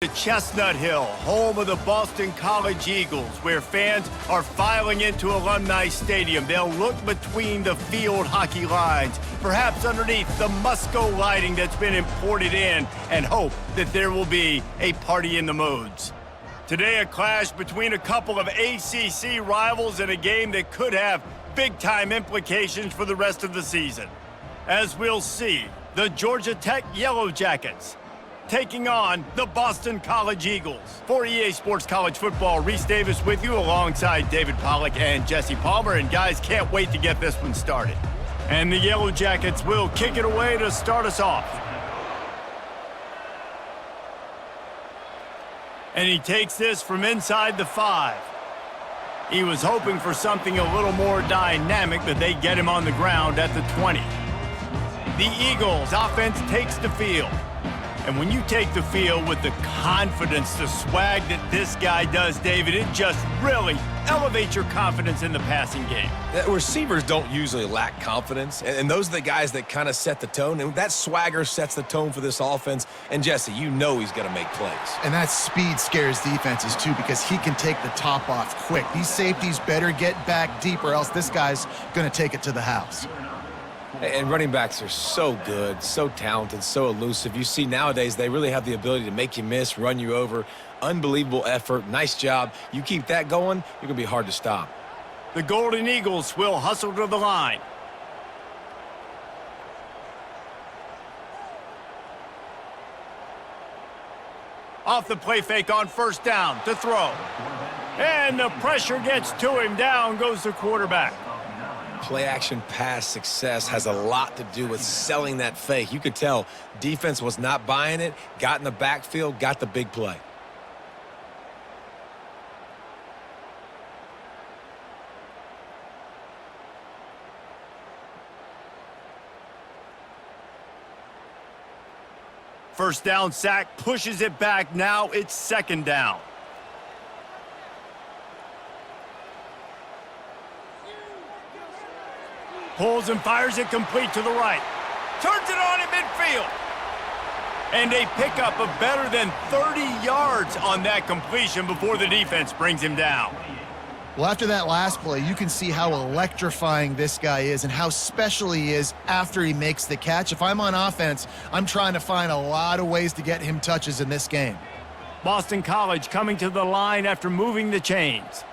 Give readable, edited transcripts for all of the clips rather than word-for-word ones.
To Chestnut Hill, home of the Boston College Eagles, where fans are filing into Alumni Stadium. They'll look between the field hockey lines, perhaps underneath the Musco lighting that's been imported in, and hope that there will be a party in the moods. Today, a clash between a couple of ACC rivals in a game that could have big-time implications for the rest of the season. As we'll see, the Georgia Tech Yellow Jackets taking on the Boston College Eagles. For EA Sports College Football, Reese Davis with you alongside David Pollack and Jesse Palmer. And guys, can't wait to get this one started. And the Yellow Jackets will kick it away to start us off. And he takes this from inside the 5. He was hoping for something a little more dynamic, but they get him on the ground at the 20. The Eagles offense takes the field. And when you take the field with the confidence, the swag that this guy does, David, it just really elevates your confidence in the passing game. Receivers don't usually lack confidence, and those are the guys that kind of set the tone, and that swagger sets the tone for this offense. And Jesse, you know he's going to make plays. And that speed scares defenses too, because he can take the top off quick. These safeties better get back deep, or else this guy's going to take it to the house. And running backs are so good, so talented, so elusive. You see nowadays they really have the ability to make you miss, run you over. Unbelievable effort. Nice job. You keep that going, you're going to be hard to stop. The Golden Eagles will hustle to the line. Off the play fake on first down to throw. And the pressure gets to him. Down goes the quarterback. Play-action pass success has a lot to do with selling that fake. You could tell defense was not buying it, got in the backfield, got the big play. First down sack, pushes it back. Now it's second down. Pulls and fires it complete to the right. Turns it on in midfield. And a pickup of better than 30 yards on that completion before the defense brings him down. Well, after that last play, you can see how electrifying this guy is and how special he is after he makes the catch. If I'm on offense, I'm trying to find a lot of ways to get him touches in this game. Boston College coming to the line after moving the chains.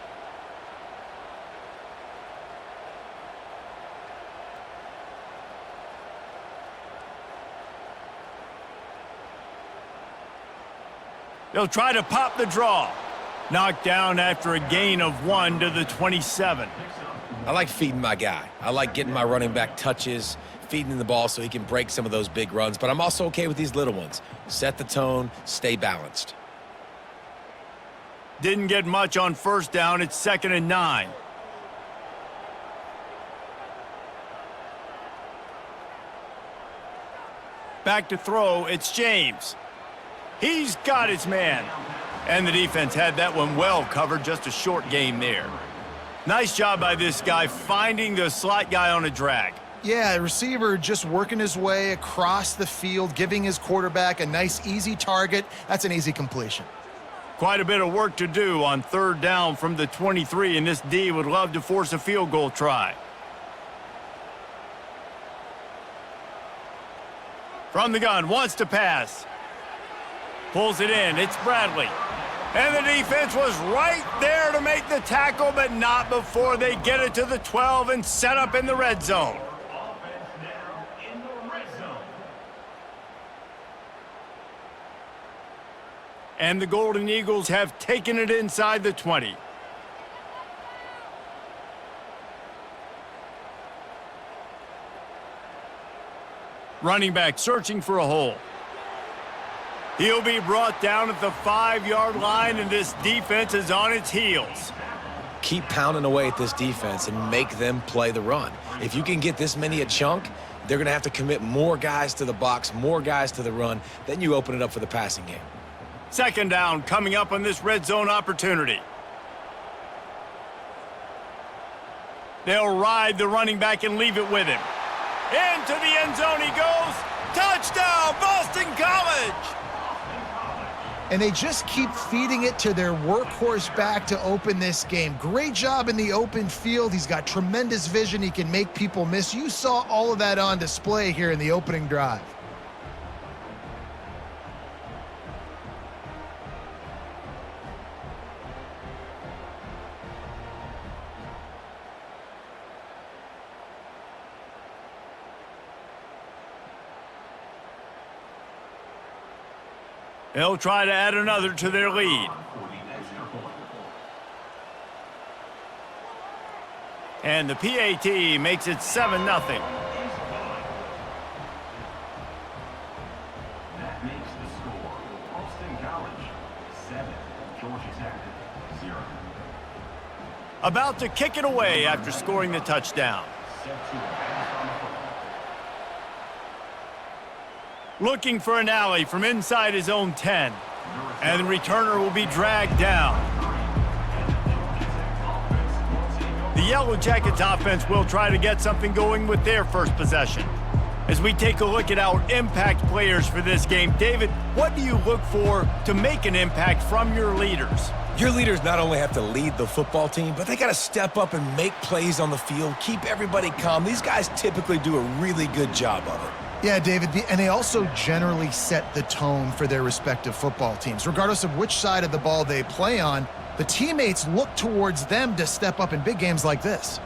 They'll try to pop the draw. Knocked down after a gain of 1 to the 27. I like feeding my guy. I like getting my running back touches, feeding him the ball so he can break some of those big runs. But I'm also okay with these little ones. Set the tone, stay balanced. Didn't get much on first down. It's 2nd and 9. Back to throw. It's James. He's got his man. And the defense had that one well covered. Just a short game there. Nice job by this guy finding the slot guy on a drag. Yeah, receiver just working his way across the field, giving his quarterback a nice, easy target. That's an easy completion. Quite a bit of work to do on third down from the 23, and this D would love to force a field goal try. From the gun, wants to pass. Pulls it in. It's Bradley. And the defense was right there to make the tackle, but not before they get it to the 12 and set up in the red zone. And the Golden Eagles have taken it inside the 20. Running back searching for a hole. He'll be brought down at the 5-yard line, and this defense is on its heels. Keep pounding away at this defense and make them play the run. If you can get this many a chunk, they're going to have to commit more guys to the box, more guys to the run. Then you open it up for the passing game. Second down coming up on this red zone opportunity. They'll ride the running back and leave it with him. Into the end zone he goes. Touchdown, Boston College! And they just keep feeding it to their workhorse back to open this game. Great job in the open field. He's got tremendous vision. He can make people miss. You saw all of that on display here in the opening drive. They'll try to add another to their lead. And the PAT makes it 7-0. That makes the score Boston College 7, Georgia Tech 0. About to kick it away after scoring the touchdown. Set to advance on the football. Looking for an alley from inside his own 10. And the returner will be dragged down. The Yellow Jackets offense will try to get something going with their first possession. As we take a look at our impact players for this game, David, what do you look for to make an impact from your leaders? Your leaders not only have to lead the football team, but they got to step up and make plays on the field, keep everybody calm. These guys typically do a really good job of it. Yeah, David, and they also generally set the tone for their respective football teams. Regardless of which side of the ball they play on, the teammates look towards them to step up in big games like this.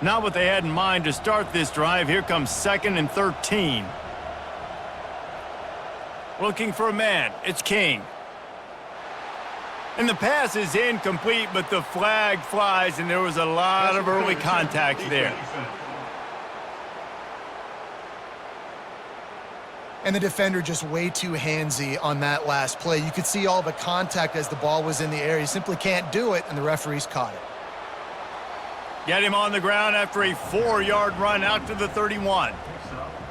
Not what they had in mind to start this drive. Here comes 2nd and 13. Looking for a man. It's King. And the pass is incomplete, but the flag flies, and there was a lot of early contact there. And the defender just way too handsy on that last play. You could see all the contact as the ball was in the air. He simply can't do it, and the referees caught it. Get him on the ground after a 4-yard run out to the 31.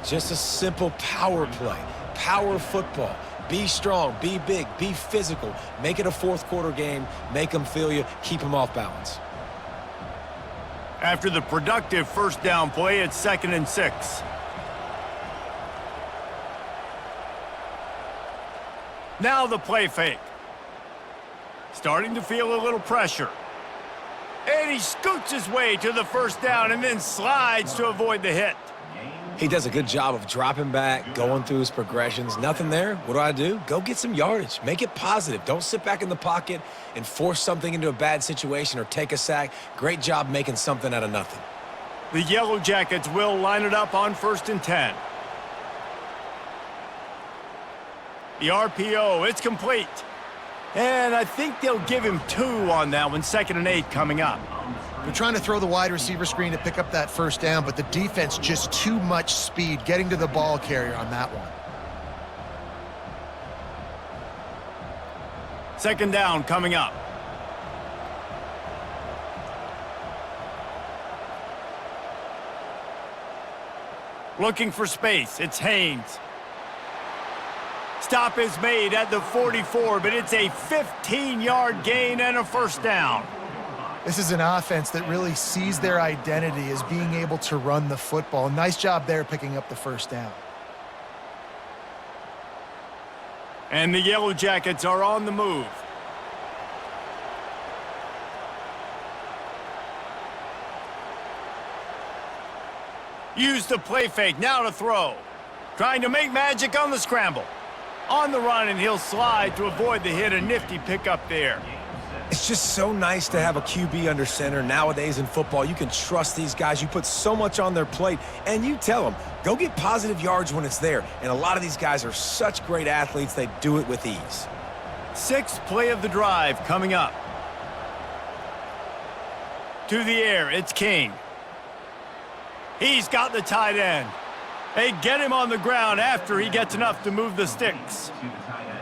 Just a simple power play, power football. Be strong, be big, be physical. Make it a fourth quarter game. Make them feel you. Keep them off balance. After the productive first down play, it's 2nd and 6. Now the play fake. Starting to feel a little pressure. And he scoots his way to the first down and then slides to avoid the hit. He does a good job of dropping back, going through his progressions. Nothing there. What do? Go get some yardage. Make it positive. Don't sit back in the pocket and force something into a bad situation or take a sack. Great job making something out of nothing. The Yellow Jackets will line it up on 1st and 10. The RPO, it's complete. And I think they'll give him 2 on that one. 2nd and 8 coming up. They're trying to throw the wide receiver screen to pick up that first down, but the defense just too much speed getting to the ball carrier on that one. 2nd down coming up. Looking for space. It's Haynes. Stop is made at the 44, but it's a 15-yard gain and a first down. This is an offense that really sees their identity as being able to run the football. Nice job there picking up the first down. And the Yellow Jackets are on the move. Use the play fake, now to throw. Trying to make magic on the scramble. On the run, and he'll slide to avoid the hit. A nifty pickup there. It's just so nice to have a QB under center. Nowadays in football, you can trust these guys. You put so much on their plate, and you tell them, go get positive yards when it's there. And a lot of these guys are such great athletes, they do it with ease. 6th play of the drive coming up. To the air, it's King. He's got the tight end. They get him on the ground after he gets enough to move the sticks.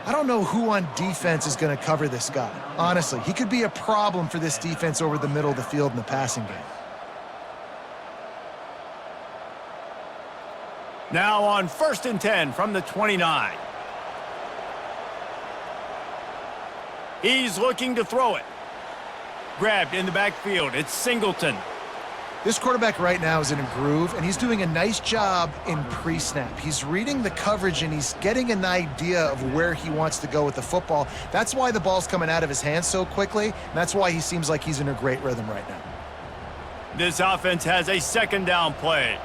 I don't know who on defense is going to cover this guy. Honestly, he could be a problem for this defense over the middle of the field in the passing game. Now on 1st and 10 from the 29. He's looking to throw it. Grabbed in the backfield. It's Singleton. This quarterback right now is in a groove, and he's doing a nice job in pre-snap. He's reading the coverage, and he's getting an idea of where he wants to go with the football. That's why the ball's coming out of his hands so quickly, and that's why he seems like he's in a great rhythm right now. This offense has a second down play.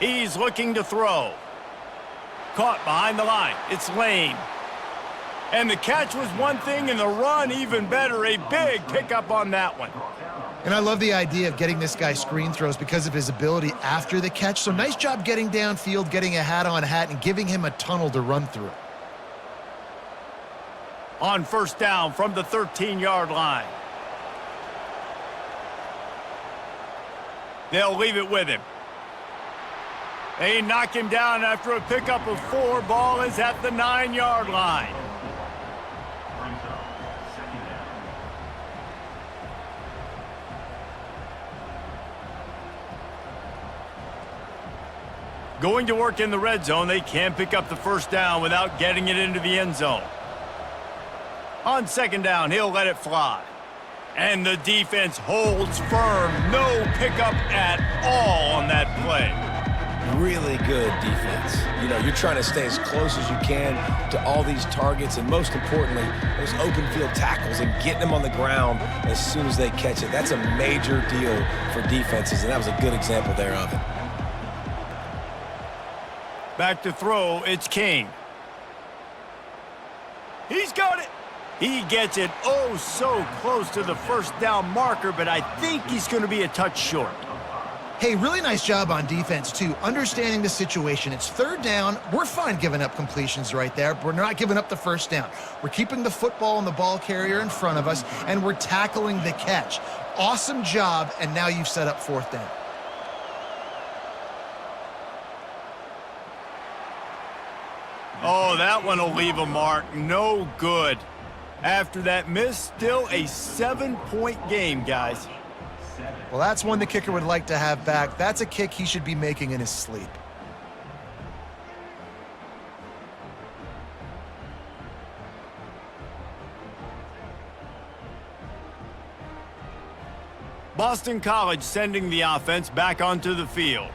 He's looking to throw. Caught behind the line. It's Lane. And the catch was one thing, and the run even better. A big pickup on that one. And I love the idea of getting this guy screen throws because of his ability after the catch. So nice job getting downfield, getting a hat-on-hat, and giving him a tunnel to run through. On first down from the 13-yard line. They'll leave it with him. They knock him down after a pickup of 4. Ball is at the 9-yard line. Brings up second down. Going to work in the red zone. They can't pick up the first down without getting it into the end zone. On second down, he'll let it fly. And the defense holds firm. No pickup at all on that play. Really good defense. You know, you're trying to stay as close as you can to all these targets, and most importantly, those open field tackles and getting them on the ground as soon as they catch it. That's a major deal for defenses, and that was a good example there of it. Back to throw, it's King. He's got it. He gets it oh so close to the first down marker, but I think he's going to be a touch short. Hey, really nice job on defense, too, understanding the situation. It's third down. We're fine giving up completions right there. But we're not giving up the first down. We're keeping the football and the ball carrier in front of us, and we're tackling the catch. Awesome job, and now you've set up fourth down. Oh, that one will leave a mark. No good. After that miss, still a 7-point game, guys. Well, that's one the kicker would like to have back. That's a kick he should be making in his sleep. Boston College sending the offense back onto the field.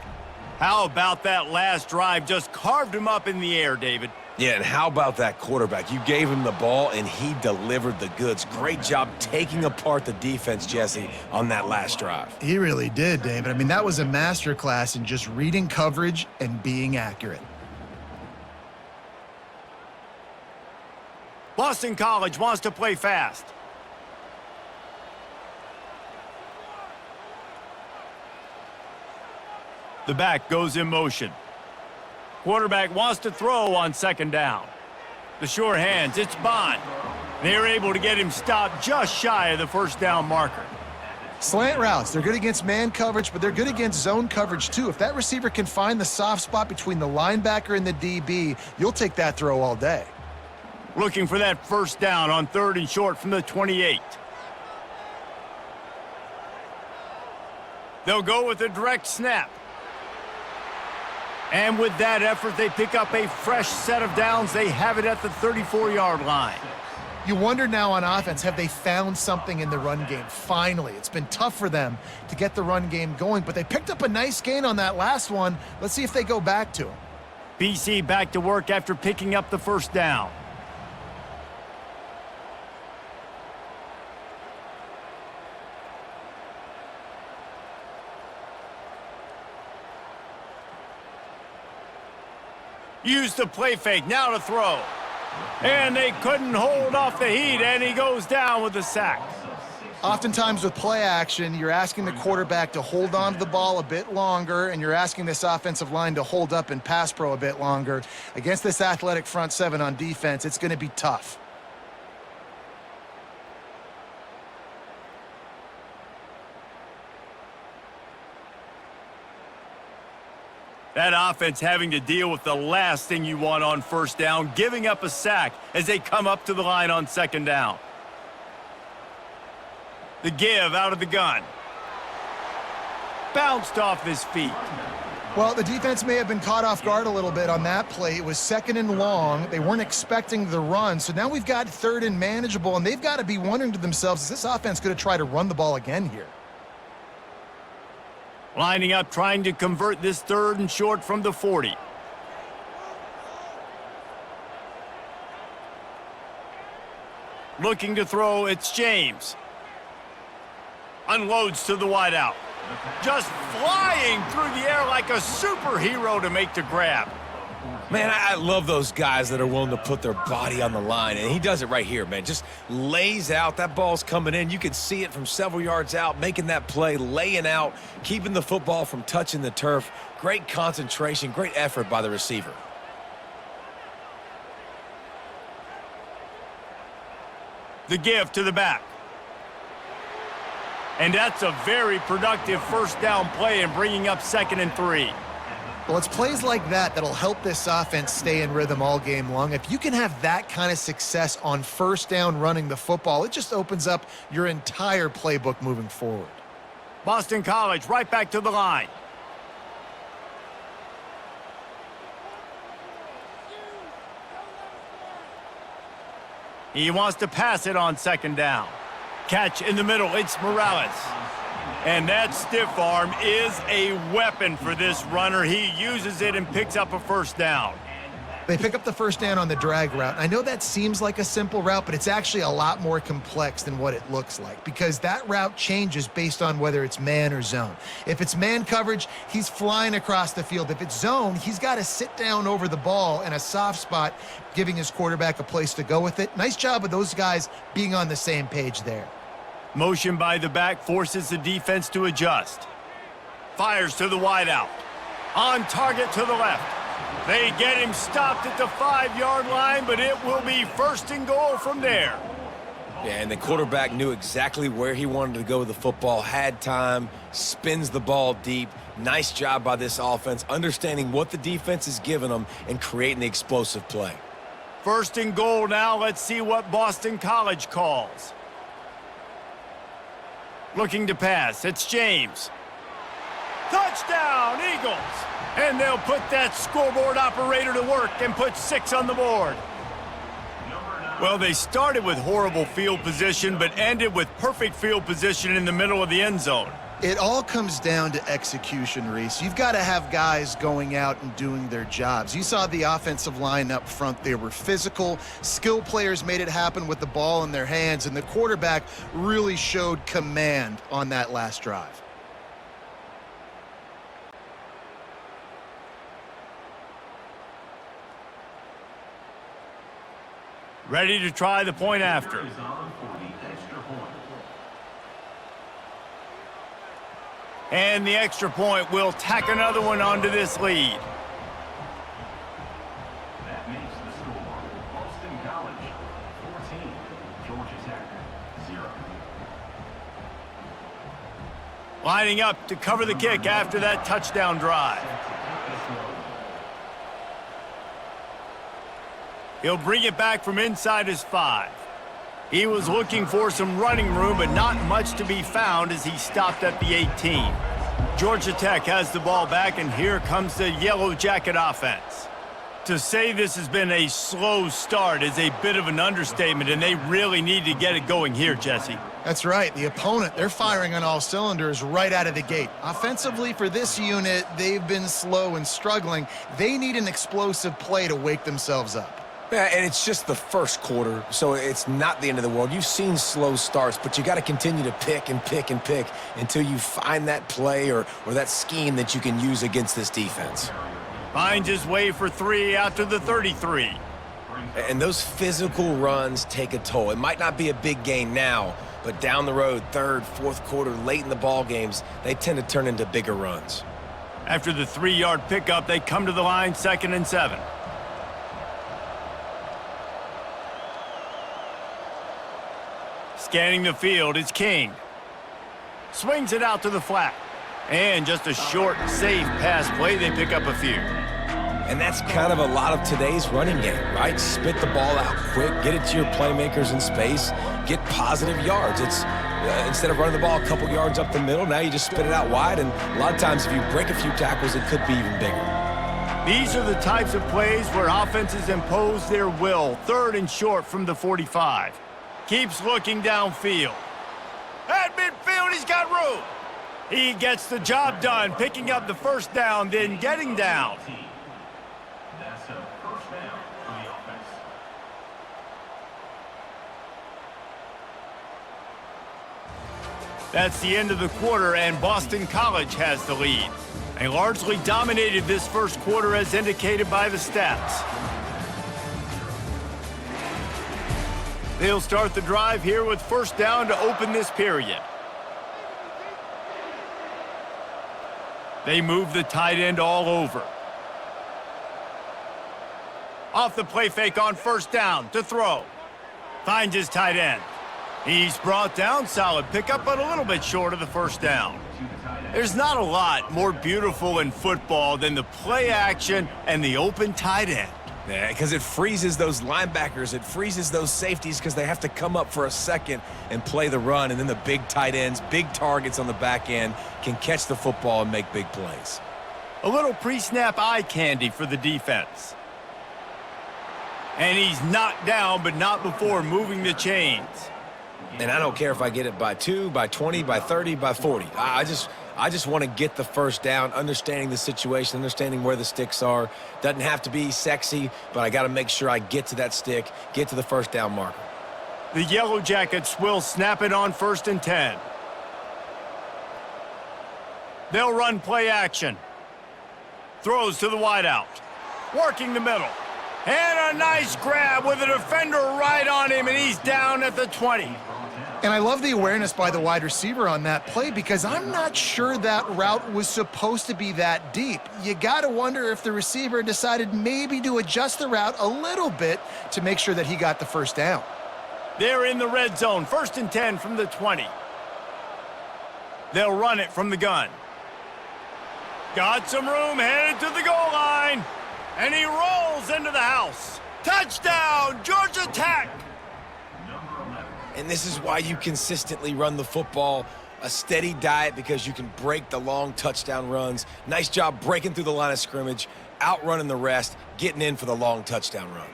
How about that last drive? Just carved him up in the air, David. Yeah, and how about that quarterback? You gave him the ball, and he delivered the goods. Great job taking apart the defense, Jesse, on that last drive. He really did, David. I mean, that was a masterclass in just reading coverage and being accurate. Boston College wants to play fast. The back goes in motion. Quarterback wants to throw on second down. The sure hands, it's Bond. They're able to get him stopped just shy of the first down marker. Slant routes, they're good against man coverage, but they're good against zone coverage too. If that receiver can find the soft spot between the linebacker and the DB, you'll take that throw all day. Looking for that first down on third and short from the 28. They'll go with a direct snap. And with that effort, they pick up a fresh set of downs. They have it at the 34-yard line. You wonder now on offense, have they found something in the run game? Finally, it's been tough for them to get the run game going, but they picked up a nice gain on that last one. Let's see if they go back to him. BC back to work after picking up the first down. Used the play fake, now to throw. And they couldn't hold off the heat, and he goes down with the sack. Oftentimes with play action, you're asking the quarterback to hold on to the ball a bit longer, and you're asking this offensive line to hold up in pass pro a bit longer. Against this athletic front seven on defense, it's going to be tough. That offense having to deal with the last thing you want on first down, giving up a sack as they come up to the line on second down. The give out of the gun. Bounced off his feet. Well, the defense may have been caught off guard a little bit on that play. It was 2nd and long. They weren't expecting the run. So now we've got 3rd and manageable, and they've got to be wondering to themselves, is this offense going to try to run the ball again here? Lining up, trying to convert this 3rd and short from the 40. Looking to throw, it's James. Unloads to the wideout. Just flying through the air like a superhero to make the grab. Man, I love those guys that are willing to put their body on the line, and he does it right here, man. Just lays out. That ball's coming in. You can see it from several yards out, making that play, laying out, keeping the football from touching the turf. Great concentration, great effort by the receiver. The give to the back. And that's a very productive 1st down play and bringing up 2nd and 3. Well, it's plays like that that'll help this offense stay in rhythm all game long. If you can have that kind of success on 1st down running the football, it just opens up your entire playbook moving forward. Boston College right back to the line. He wants to pass it on 2nd down. Catch in the middle, it's Morales. And that stiff arm is a weapon for this runner. He uses it and picks up a 1st down. They pick up the 1st down on the drag route. I know that seems like a simple route, but it's actually a lot more complex than what it looks like because that route changes based on whether it's man or zone. If it's man coverage, he's flying across the field. If it's zone, he's got to sit down over the ball in a soft spot, giving his quarterback a place to go with it. Nice job of those guys being on the same page there. Motion by the back forces the defense to adjust. Fires to the wideout. On target to the left. They get him stopped at the 5-yard line, but it will be 1st and goal from there. Yeah, and the quarterback knew exactly where he wanted to go with the football, had time, spins the ball deep. Nice job by this offense, understanding what the defense is giving them and creating the explosive play. 1st and goal now. Let's see what Boston College calls. Looking to pass, it's James. Touchdown, Eagles! And they'll put that scoreboard operator to work and put 6 on the board. Well, they started with horrible field position, but ended with perfect field position in the middle of the end zone. It all comes down to execution, Reese. You've got to have guys going out and doing their jobs. You saw the offensive line up front. They were physical. Skill players made it happen with the ball in their hands, and the quarterback really showed command on that last drive. Ready to try the point after. And the extra point will tack another one onto this lead. That makes the score Boston College 14, Georgia Tech 0. Lining up to cover the kick after that touchdown drive. He'll bring it back from inside his 5. He was looking for some running room, but not much to be found as he stopped at the 18. Georgia Tech has the ball back, and here comes the Yellow Jacket offense. To say this has been a slow start is a bit of an understatement, and they really need to get it going here, Jesse. That's right. The opponent, they're firing on all cylinders right out of the gate. Offensively, for this unit, they've been slow and struggling. They need an explosive play to wake themselves up. Yeah, and it's just the first quarter, so it's not the end of the world. You've seen slow starts, but you got to continue to pick and pick and pick until you find that play or that scheme that you can use against this defense. Finds his way for 3 out to the 33. And those physical runs take a toll. It might not be a big gain now, but down the road, 3rd, 4th quarter, late in the ball games, they tend to turn into bigger runs. After the 3-yard pickup, they come to the line 2nd and 7. Scanning the field, it's King. Swings it out to the flat. And just a short, safe pass play, they pick up a few. And that's kind of a lot of today's running game, right? Spit the ball out quick, get it to your playmakers in space, get positive yards. It's instead of running the ball a couple yards up the middle, now you just spit it out wide, and a lot of times if you break a few tackles, it could be even bigger. These are the types of plays where offenses impose their will. 3rd and short from the 45. Keeps looking downfield. At midfield, he's got room. He gets the job done, picking up the first down, then getting down. That's a first down for the offense. That's the end of the quarter, and Boston College has the lead. They largely dominated this first quarter as indicated by the stats. They'll start the drive here with first down to open this period. They move the tight end all over. Off the play fake on first down to throw. Finds his tight end. He's brought down, solid pickup, but a little bit short of the first down. There's not a lot more beautiful in football than the play action and the open tight end. Yeah, because it freezes those linebackers. It freezes those safeties because they have to come up for a second and play the run. And then the big tight ends, big targets on the back end can catch the football and make big plays. A little pre-snap eye candy for the defense. And he's knocked down, but not before moving the chains. And I don't care if I get it by 2, by 20, by 30, by 40. I just want to get the first down, understanding the situation, understanding where the sticks are. Doesn't have to be sexy, but I got to make sure I get to that stick, get to the first down marker. The Yellow Jackets will snap it on 1st and 10. They'll run play action. Throws to the wideout. Working the middle. And a nice grab with a defender right on him, and he's down at the 20. And I love the awareness by the wide receiver on that play because I'm not sure that route was supposed to be that deep. You got to wonder if the receiver decided maybe to adjust the route a little bit to make sure that he got the first down. They're in the red zone, 1st and 10 from the 20. They'll run it from the gun. Got some room, headed to the goal line. And he rolls into the house. Touchdown, Georgia Tech! And this is why you consistently run the football. A steady diet because you can break the long touchdown runs. Nice job breaking through the line of scrimmage, outrunning the rest, getting in for the long touchdown run.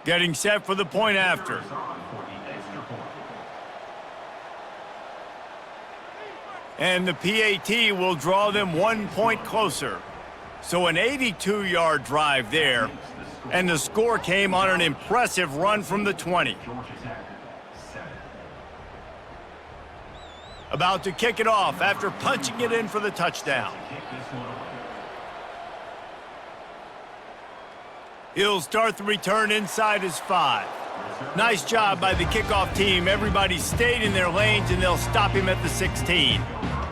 Getting set for the point after. And the PAT will draw them 1 point closer. So an 82-yard drive there. And the score came on an impressive run from the 20. About to kick it off after punching it in for the touchdown. He'll start the return inside his 5. Nice job by the kickoff team. Everybody stayed in their lanes, and they'll stop him at the 16.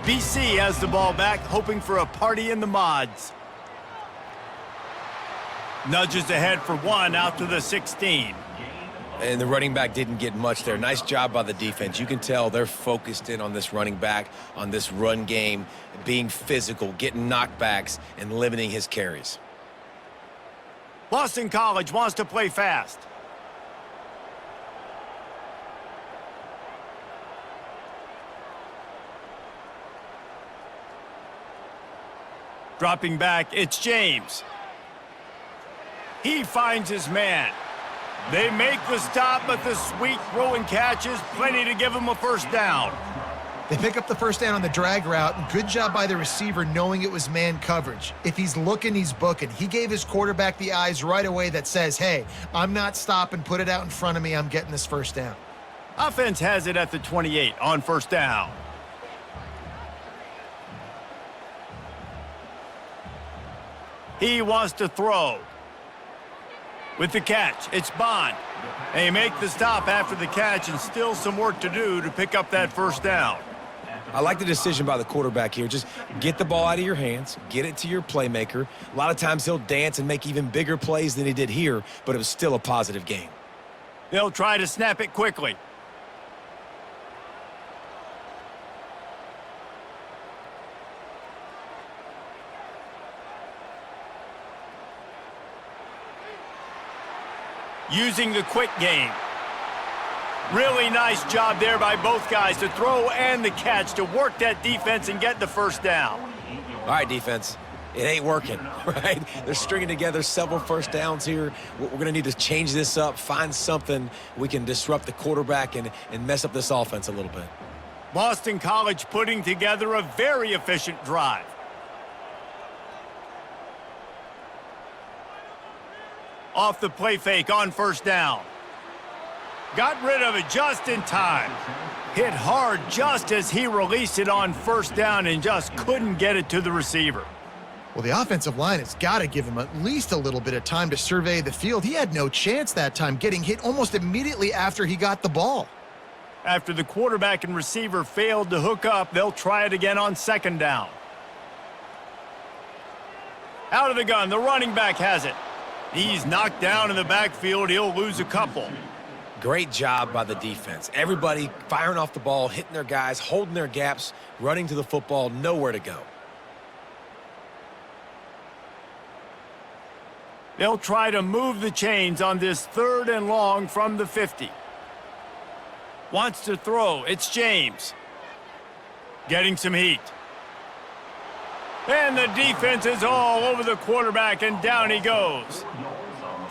BC has the ball back, hoping for a party in the mods. Nudges ahead for 1 out to the 16. And the running back didn't get much there. Nice job by the defense. You can tell they're focused in on this running back, on this run game, being physical, getting knockbacks, and limiting his carries. Boston College wants to play fast. Dropping back, it's James. He finds his man. They make the stop, but the sweet throw and catch is plenty to give him a first down. They pick up the first down on the drag route. Good job by the receiver knowing it was man coverage. If he's looking, he's booking. He gave his quarterback the eyes right away that says, hey, I'm not stopping, put it out in front of me, I'm getting this first down. Offense has it at the 28 on first down. He wants to throw. With the catch, it's Bond. They make the stop after the catch and still some work to do to pick up that first down. I like the decision by the quarterback here. Just get the ball out of your hands, get it to your playmaker. A lot of times he'll dance and make even bigger plays than he did here, but it was still a positive game. They'll try to snap it quickly. Using the quick game. Really nice job there by both guys to throw and the catch to work that defense and get the first down. All right, defense. It ain't working, right? They're stringing together several first downs here. We're going to need to change this up, find something we can disrupt the quarterback and mess up this offense a little bit. Boston College putting together a very efficient drive. Off the play fake on first down. Got rid of it just in time. Hit hard just as he released it on first down and just couldn't get it to the receiver. Well, the offensive line has got to give him at least a little bit of time to survey the field. He had no chance that time, getting hit almost immediately after he got the ball. After the quarterback and receiver failed to hook up, they'll try it again on second down. Out of the gun, the running back has it. He's knocked down in the backfield. He'll lose a couple. Great job by the defense. Everybody firing off the ball, hitting their guys, holding their gaps, running to the football, nowhere to go. They'll try to move the chains on this 3rd and long from the 50. Wants to throw. It's James. Getting some heat. And the defense is all over the quarterback, and down he goes.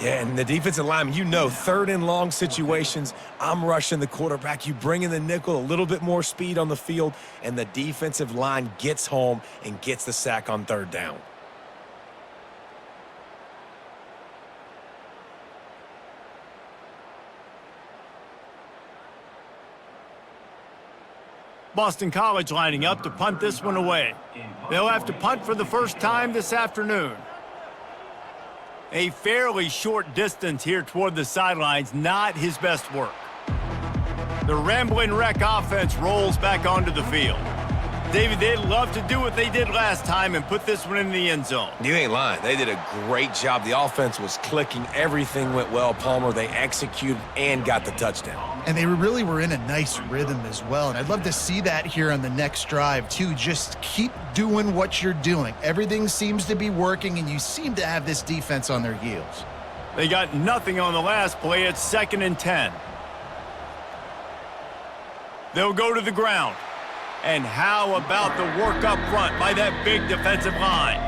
Yeah, and the defensive lineman, you know, 3rd and long situations, I'm rushing the quarterback. You bring in the nickel, a little bit more speed on the field, and the defensive line gets home and gets the sack on 3rd down. Boston College lining up to punt this one away. They'll have to punt for the first time this afternoon. A fairly short distance here toward the sidelines, not his best work. The Ramblin' Wreck offense rolls back onto the field. David, they'd love to do what they did last time and put this one in the end zone. You ain't lying. They did a great job. The offense was clicking. Everything went well, Palmer. They executed and got the touchdown. And they really were in a nice rhythm as well. And I'd love to see that here on the next drive, too. Just keep doing what you're doing. Everything seems to be working, and you seem to have this defense on their heels. They got nothing on the last play. It's 2nd and 10. They'll go to the ground. And how about the work up front by that big defensive line?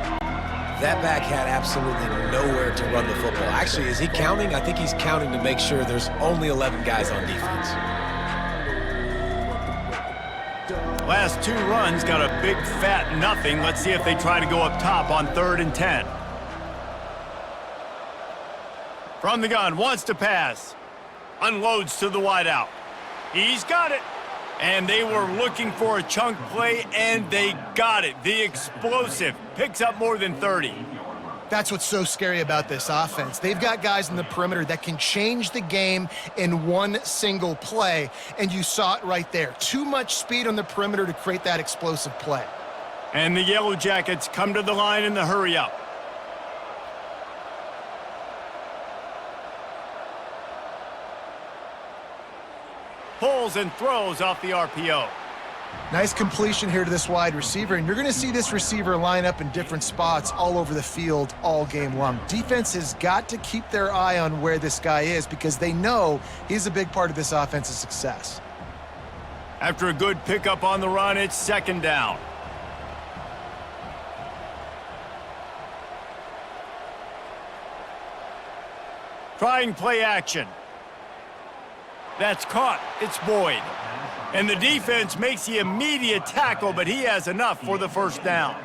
That back had absolutely nowhere to run the football. Actually, is he counting? I think he's counting to make sure there's only 11 guys on defense. Last 2 runs got a big fat nothing. Let's see if they try to go up top on 3rd and 10. From the gun, wants to pass. Unloads to the wideout. He's got it. And they were looking for a chunk play, and they got it. The explosive picks up more than 30. That's what's so scary about this offense. They've got guys in the perimeter that can change the game in one single play, and you saw it right there. Too much speed on the perimeter to create that explosive play. And the Yellow Jackets come to the line in the hurry-up. Pulls and throws off the RPO. Nice completion here to this wide receiver, and you're going to see this receiver line up in different spots all over the field all game long. Defense has got to keep their eye on where this guy is because they know he's a big part of this offense's success. After a good pickup on the run, it's 2nd down. Trying play action. That's caught. It's Boyd. And the defense makes the immediate tackle, but he has enough for the first down.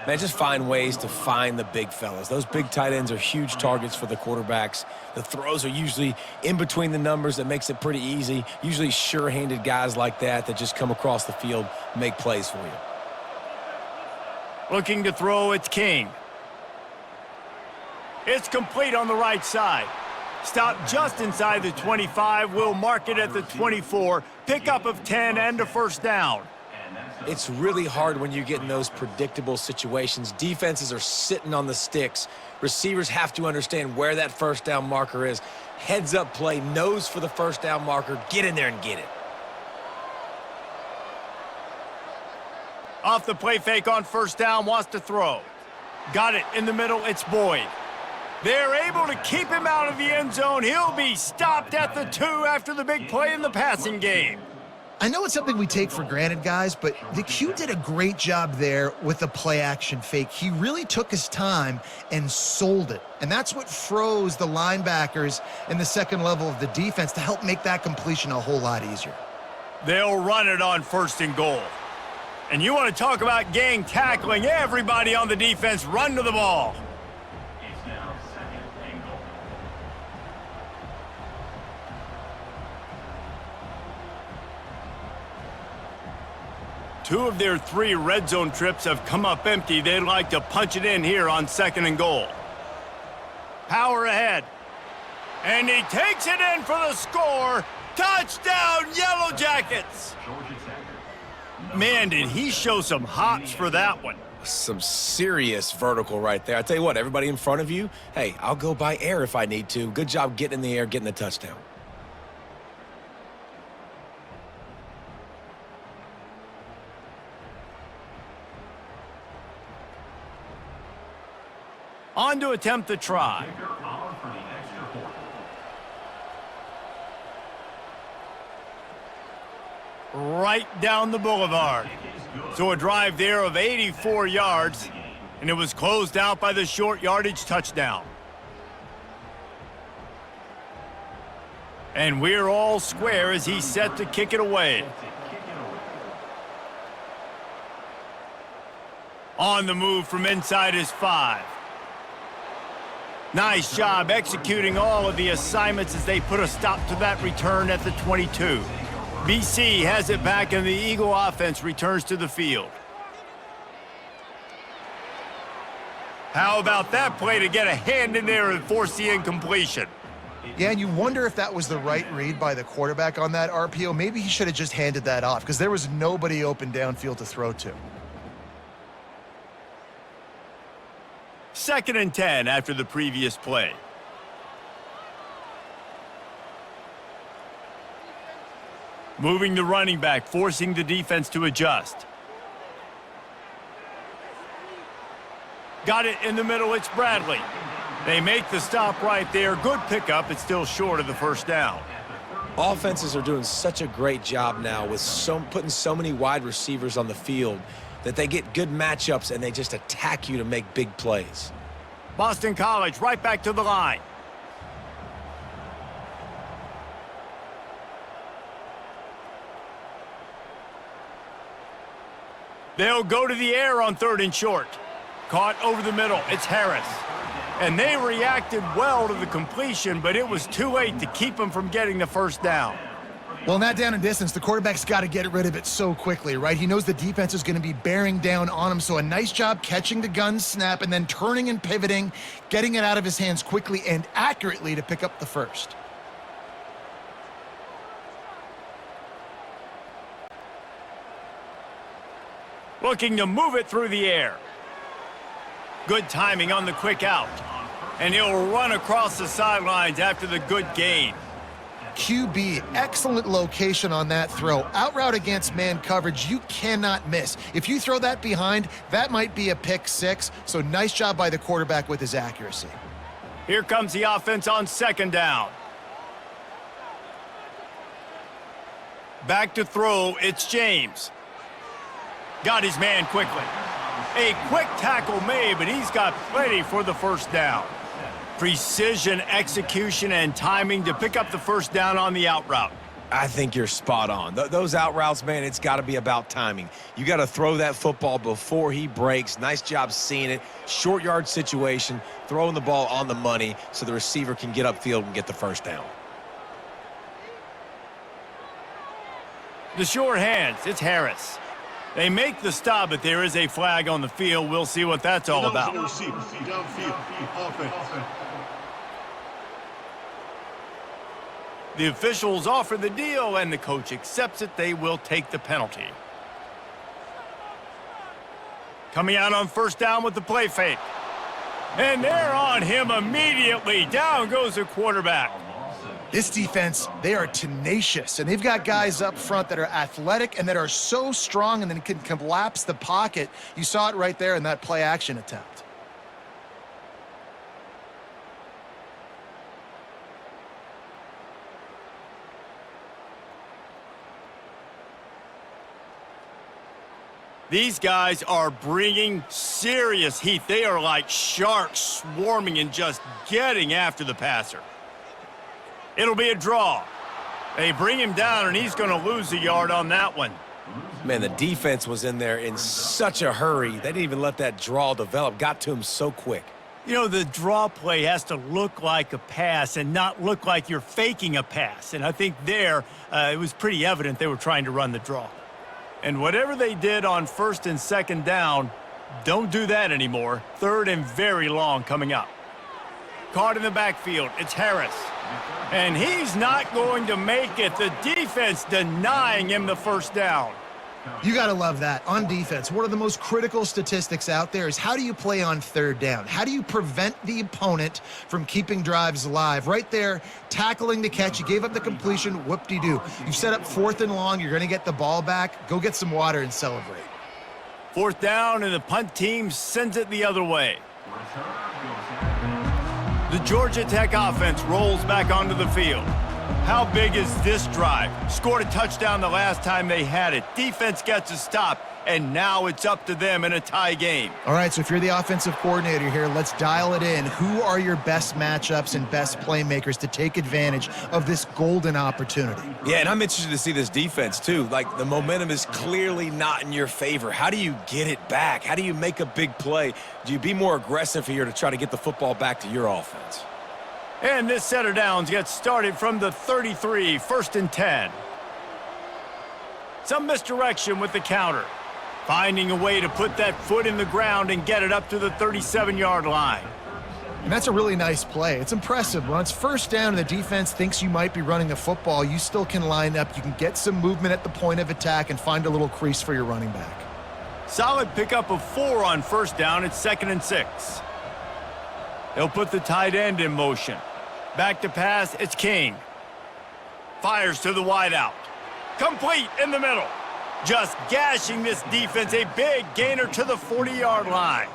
Man, just find ways to find the big fellas. Those big tight ends are huge targets for the quarterbacks. The throws are usually in between the numbers. That makes it pretty easy. Usually sure-handed guys like that just come across the field, make plays for you. Looking to throw, it's King. It's complete on the right side. Stop just inside the 25. We'll mark it at the 24. Pickup of 10 and a first down. It's really hard when you get in those predictable situations. Defenses are sitting on the sticks. Receivers have to understand where that first down marker is. Heads up play, nose for the first down marker. Get in there and get it. Off the play fake on first down, wants to throw. Got it in the middle, it's Boyd. They're able to keep him out of the end zone. He'll be stopped at the 2 after the big play in the passing game. I know it's something we take for granted, guys, but the Q did a great job there with the play-action fake. He really took his time and sold it. And that's what froze the linebackers in the second level of the defense to help make that completion a whole lot easier. They'll run it on first and goal. And you want to talk about gang tackling, everybody on the defense run to the ball. It's now second and goal. Two of their 3 red zone trips have come up empty. They'd like to punch it in here on second and goal. Power ahead. And he takes it in for the score. Touchdown, Yellow Jackets! Georgia Tech. Man, did he show some hops for that one. Some serious vertical right there. I tell you what, everybody in front of you, hey, I'll go by air if I need to. Good job getting in the air, getting the touchdown. On to attempt the try. Kicker on for the extra point. Right down the boulevard. So a drive there of 84 yards, and it was closed out by the short yardage touchdown. And we're all square as he's set to kick it away. On the move from inside his 5. Nice job executing all of the assignments as they put a stop to that return at the 22. BC has it back and the Eagle offense returns to the field. How about that play to get a hand in there and force the incompletion? Yeah, and you wonder if that was the right read by the quarterback on that RPO. Maybe he should have just handed that off because there was nobody open downfield to throw to. 2nd and 10 after the previous play. Moving the running back, forcing the defense to adjust. Got it in the middle, it's Bradley. They make the stop right there. Good pickup, it's still short of the first down. Offenses are doing such a great job now with putting so many wide receivers on the field that they get good matchups and they just attack you to make big plays. Boston College right back to the line. They'll go to the air on 3rd and short. Caught over the middle, it's Harris. And they reacted well to the completion, but it was too late to keep them from getting the first down. Well, in that down and distance, the quarterback's got to get rid of it so quickly, right? He knows the defense is going to be bearing down on him, so a nice job catching the gun snap and then turning and pivoting, getting it out of his hands quickly and accurately to pick up the first. Looking to move it through the air. Good timing on the quick out. And he'll run across the sidelines after the good gain. QB, excellent location on that throw. Out route against man coverage, you cannot miss. If you throw that behind, that might be a pick 6. So nice job by the quarterback with his accuracy. Here comes the offense on 2nd down. Back to throw, it's James. Got his man quickly. A quick tackle made, but he's got plenty for the first down. Precision, execution, and timing to pick up the first down on the out route. I think you're spot on. Those out routes, man, it's got to be about timing. You got to throw that football before he breaks. Nice job seeing it. Short yard situation, throwing the ball on the money so the receiver can get upfield and get the first down. The short hands, it's Harris. They make the stop, but there is a flag on the field. We'll see what that's all about. The officials offer the deal, and the coach accepts it. They will take the penalty. Coming out on first down with the play fake. And they're on him immediately. Down goes the quarterback. This defense, they are tenacious, and they've got guys up front that are athletic and that are so strong and then can collapse the pocket. You saw it right there in that play action attempt. These guys are bringing serious heat. They are like sharks swarming and just getting after the passer. It'll be a draw. They bring him down, and he's going to lose a yard on that one. Man, the defense was in there in such a hurry. They didn't even let that draw develop. Got to him so quick. You know, the draw play has to look like a pass and not look like you're faking a pass. And I think there, it was pretty evident they were trying to run the draw. And whatever they did on first and second down, don't do that anymore. Third and very long coming up. Caught in the backfield, it's Harris. And he's not going to make it. The defense denying him the first down. You got to love that. On defense, one of the most critical statistics out there is how do you play on third down? How do you prevent the opponent from keeping drives alive? Right there, tackling the catch. You gave up the completion, whoop-de-doo. You set up fourth and long. You're going to get the ball back. Go get some water and celebrate. Fourth down, and the punt team sends it the other way. The Georgia Tech offense rolls back onto the field. How big is this drive? Scored a touchdown the last time they had it. Defense gets a stop, and now it's up to them in a tie game. All right, so if you're the offensive coordinator here, let's dial it in. Who are your best matchups and best playmakers to take advantage of this golden opportunity? Yeah, and I'm interested to see this defense, too. Like, the momentum is clearly not in your favor. How do you get it back? How do you make a big play? Do you be more aggressive here to try to get the football back to your offense? And this set of downs gets started from the 33, first and 10. Some misdirection with the counter. Finding a way to put that foot in the ground and get it up to the 37-yard line. And that's a really nice play. It's impressive. When it's first down and the defense thinks you might be running the football, you still can line up. You can get some movement at the point of attack and find a little crease for your running back. Solid pickup of 4 on first down. It's 2nd and 6. They'll put the tight end in motion. Back to pass, it's King. Fires to the wideout. Complete in the middle. Just gashing this defense, a big gainer to the 40-yard line.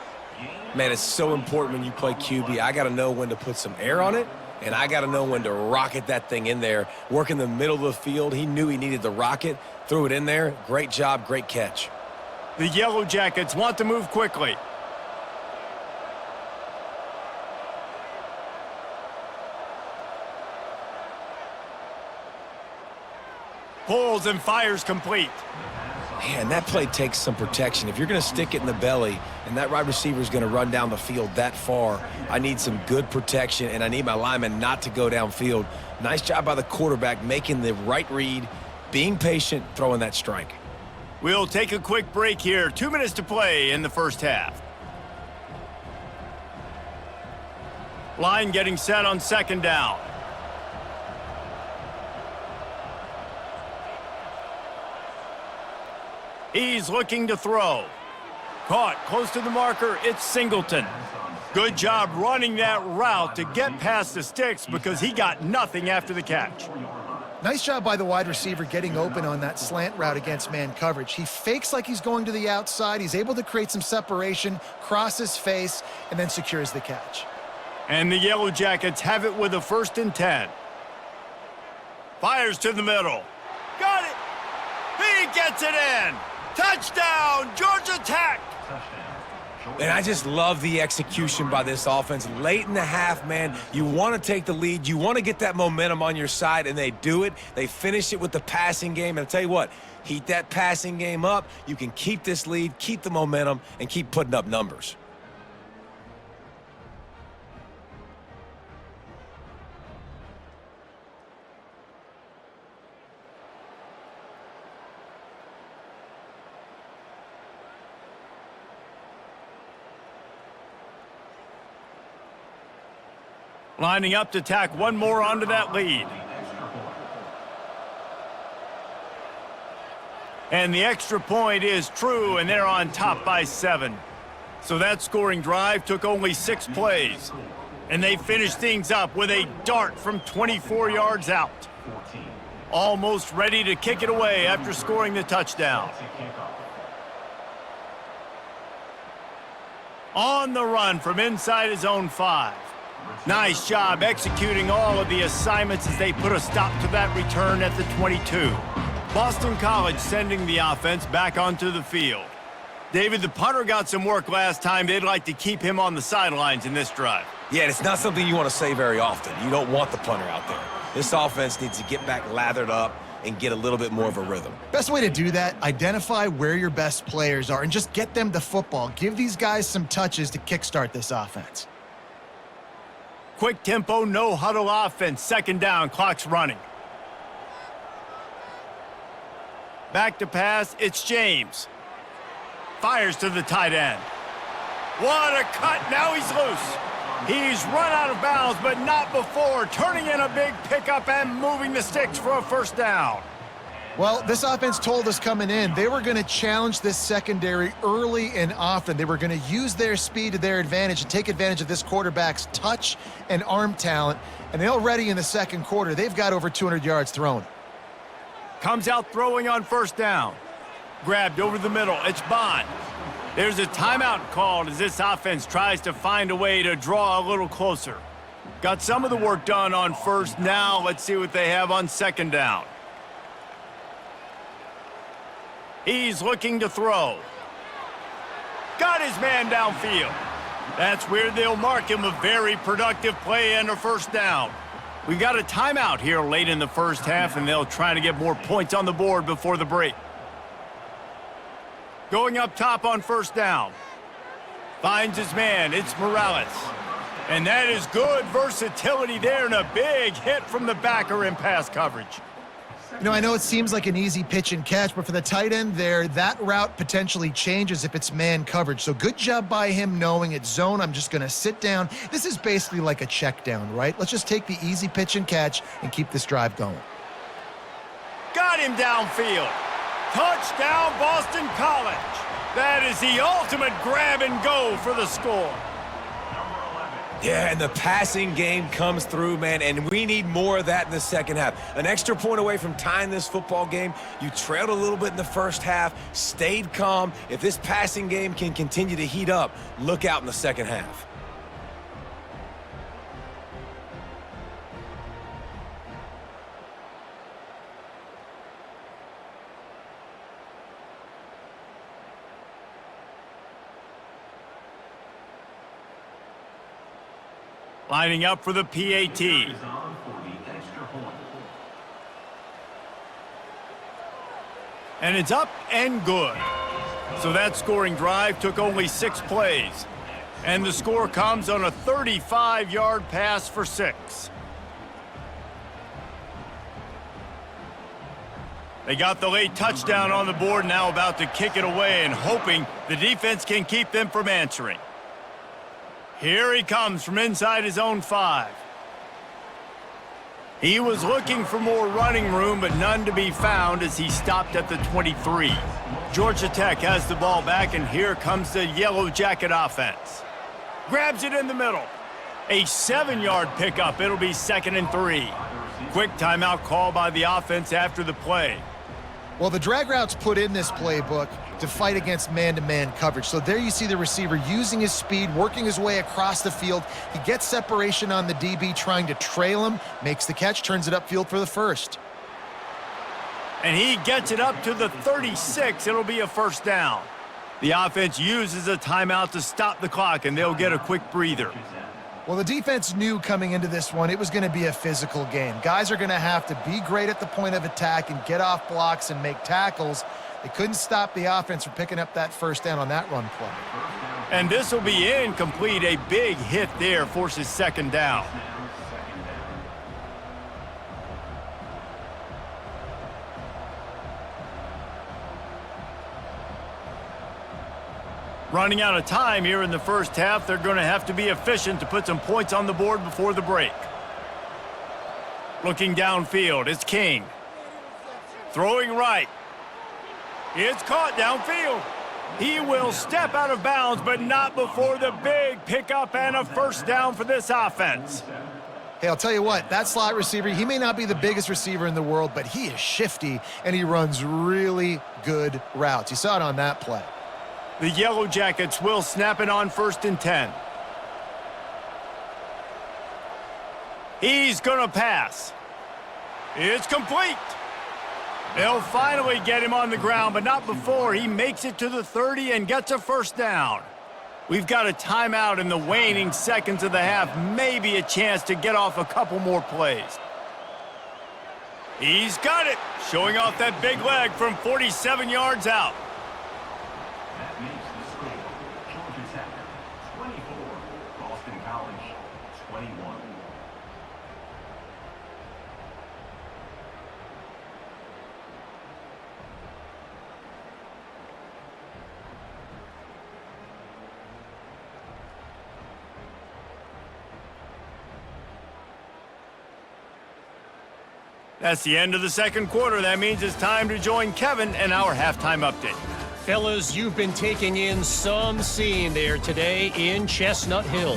Man, it's so important when you play QB. I got to know when to put some air on it, and I got to know when to rocket that thing in there. Work in the middle of the field. He knew he needed the rocket, threw it in there. Great job, great catch. The Yellow Jackets want to move quickly. Pulls and fires complete. Man, that play takes some protection. If you're going to stick it in the belly and that wide receiver is going to run down the field that far, I need some good protection, and I need my lineman not to go downfield. Nice job by the quarterback making the right read, being patient, throwing that strike. We'll take a quick break here. 2 minutes to play in the first half. Line getting set on second down. He's looking to throw. Caught close to the marker, it's Singleton. Good job running that route to get past the sticks because he got nothing after the catch. Nice job by the wide receiver getting open on that slant route against man coverage. He fakes like he's going to the outside. He's able to create some separation, cross his face, and then secures the catch. And the Yellow Jackets have it with a 1st and 10. Fires to the middle. Got it! He gets it in! Touchdown, Georgia Tech! And I just love the execution by this offense. Late in the half, man, you want to take the lead. You want to get that momentum on your side, and they do it. They finish it with the passing game. And I'll tell you what, heat that passing game up. You can keep this lead, keep the momentum, and keep putting up numbers. Lining up to tack one more onto that lead. And the extra point is true, and they're on top by 7. So that scoring drive took only 6 plays. And they finished things up with a dart from 24 yards out. Almost ready to kick it away after scoring the touchdown. On the run from inside his own 5. Nice job executing all of the assignments as they put a stop to that return at the 22. Boston College sending the offense back onto the field. David, the punter got some work last time. They'd like to keep him on the sidelines in this drive. Yeah, it's not something you want to say very often. You don't want the punter out there. This offense needs to get back lathered up and get a little bit more of a rhythm. Best way to do that, identify where your best players are and just get them the football. Give these guys some touches to kickstart this offense. Quick tempo, no huddle offense. Second down, clock's running. Back to pass, it's James. Fires to the tight end. What a cut, now he's loose. He's run out of bounds, but not before turning in a big pickup and moving the sticks for a first down. Well, this offense told us coming in they were going to challenge this secondary early and often. They were going to use their speed to their advantage and take advantage of this quarterback's touch and arm talent. And already in the second quarter, they've got over 200 yards thrown. Comes out throwing on first down. Grabbed over the middle, it's Bond. There's a timeout called as this offense tries to find a way to draw a little closer. Got some of the work done on first. Now let's see what they have on second down. He's looking to throw. Got his man downfield. That's where they'll mark him. A very productive play and a first down. We got a timeout here late in the first half, and they'll try to get more points on the board before the break. Going up top on first down. Finds his man. It's Morales. And that is good versatility there and a big hit from the backer in pass coverage. You know, I know it seems like an easy pitch and catch, but for the tight end there, that route potentially changes if it's man coverage. So good job by him knowing it's zone. I'm just going to sit down. This is basically like a check down, right? Let's just take the easy pitch and catch and keep this drive going. Got him downfield. Touchdown, Boston College. That is the ultimate grab and go for the score. Yeah, and the passing game comes through, man, and we need more of that in the second half. An extra point away from tying this football game. You trailed a little bit in the first half, stayed calm. If this passing game can continue to heat up, look out in the second half. Lining up for the PAT. And it's up and good. So that scoring drive took only 6 plays. And the score comes on a 35-yard pass for 6. They got the late touchdown on the board, now about to kick it away and hoping the defense can keep them from answering. Here he comes from inside his own 5. He was looking for more running room, but none to be found as he stopped at the 23. Georgia Tech has the ball back, and here comes the Yellow Jacket offense. Grabs it in the middle. A 7-yard pickup. It'll be 2nd and 3. Quick timeout call by the offense after the play. Well, the drag route's put in this playbook to fight against man-to-man coverage. So there you see the receiver using his speed, working his way across the field. He gets separation on the DB, trying to trail him, makes the catch, turns it upfield for the first. And he gets it up to the 36. It'll be a first down. The offense uses a timeout to stop the clock, and they'll get a quick breather. Well, the defense knew coming into this one it was going to be a physical game. Guys are going to have to be great at the point of attack and get off blocks and make tackles. They couldn't stop the offense from picking up that first down on that run play. And this will be incomplete. A big hit there forces 2nd down. Running out of time here in the first half. They're going to have to be efficient to put some points on the board before the break. Looking downfield, it's King. Throwing right. It's caught downfield. He will step out of bounds, but not before the big pickup and a first down for this offense. Hey, I'll tell you what, that slot receiver, he may not be the biggest receiver in the world, but he is shifty, and he runs really good routes. You saw it on that play. The Yellow Jackets will snap it on 1st and 10. He's going to pass. It's complete. They'll finally get him on the ground, but not before he makes it to the 30 and gets a first down. We've got a timeout in the waning seconds of the half, maybe a chance to get off a couple more plays. He's got it, showing off that big leg from 47 yards out. That makes the score. Georgia Tech 24, Boston College 21. That's the end of the second quarter. That means it's time to join Kevin and our halftime update. Fellas, you've been taking in some scene there today in Chestnut Hill.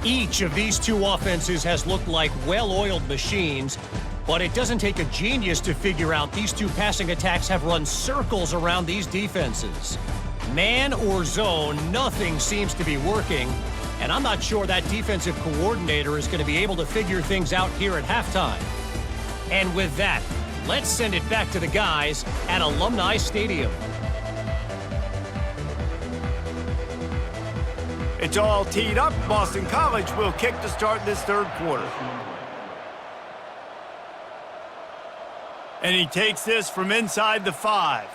Each of these two offenses has looked like well-oiled machines, but it doesn't take a genius to figure out these two passing attacks have run circles around these defenses. Man or zone, nothing seems to be working, and I'm not sure that defensive coordinator is going to be able to figure things out here at halftime. And with that, let's send it back to the guys at Alumni Stadium. It's all teed up. Boston College will kick to start this third quarter. And he takes this from inside the 5.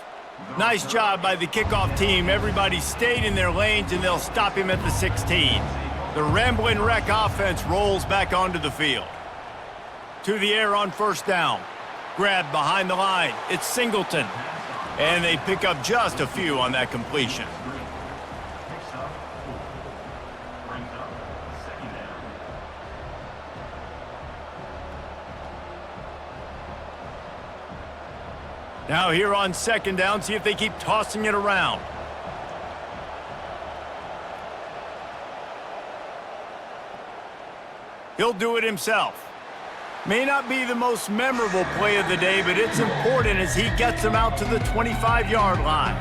Nice job by the kickoff team. Everybody stayed in their lanes, and they'll stop him at the 16. The Rambling Wreck offense rolls back onto the field. To the air on first down. Grabbed behind the line. It's Singleton. And they pick up just a few on that completion. Now here on second down, see if they keep tossing it around. He'll do it himself. May not be the most memorable play of the day, but it's important as he gets them out to the 25-yard line.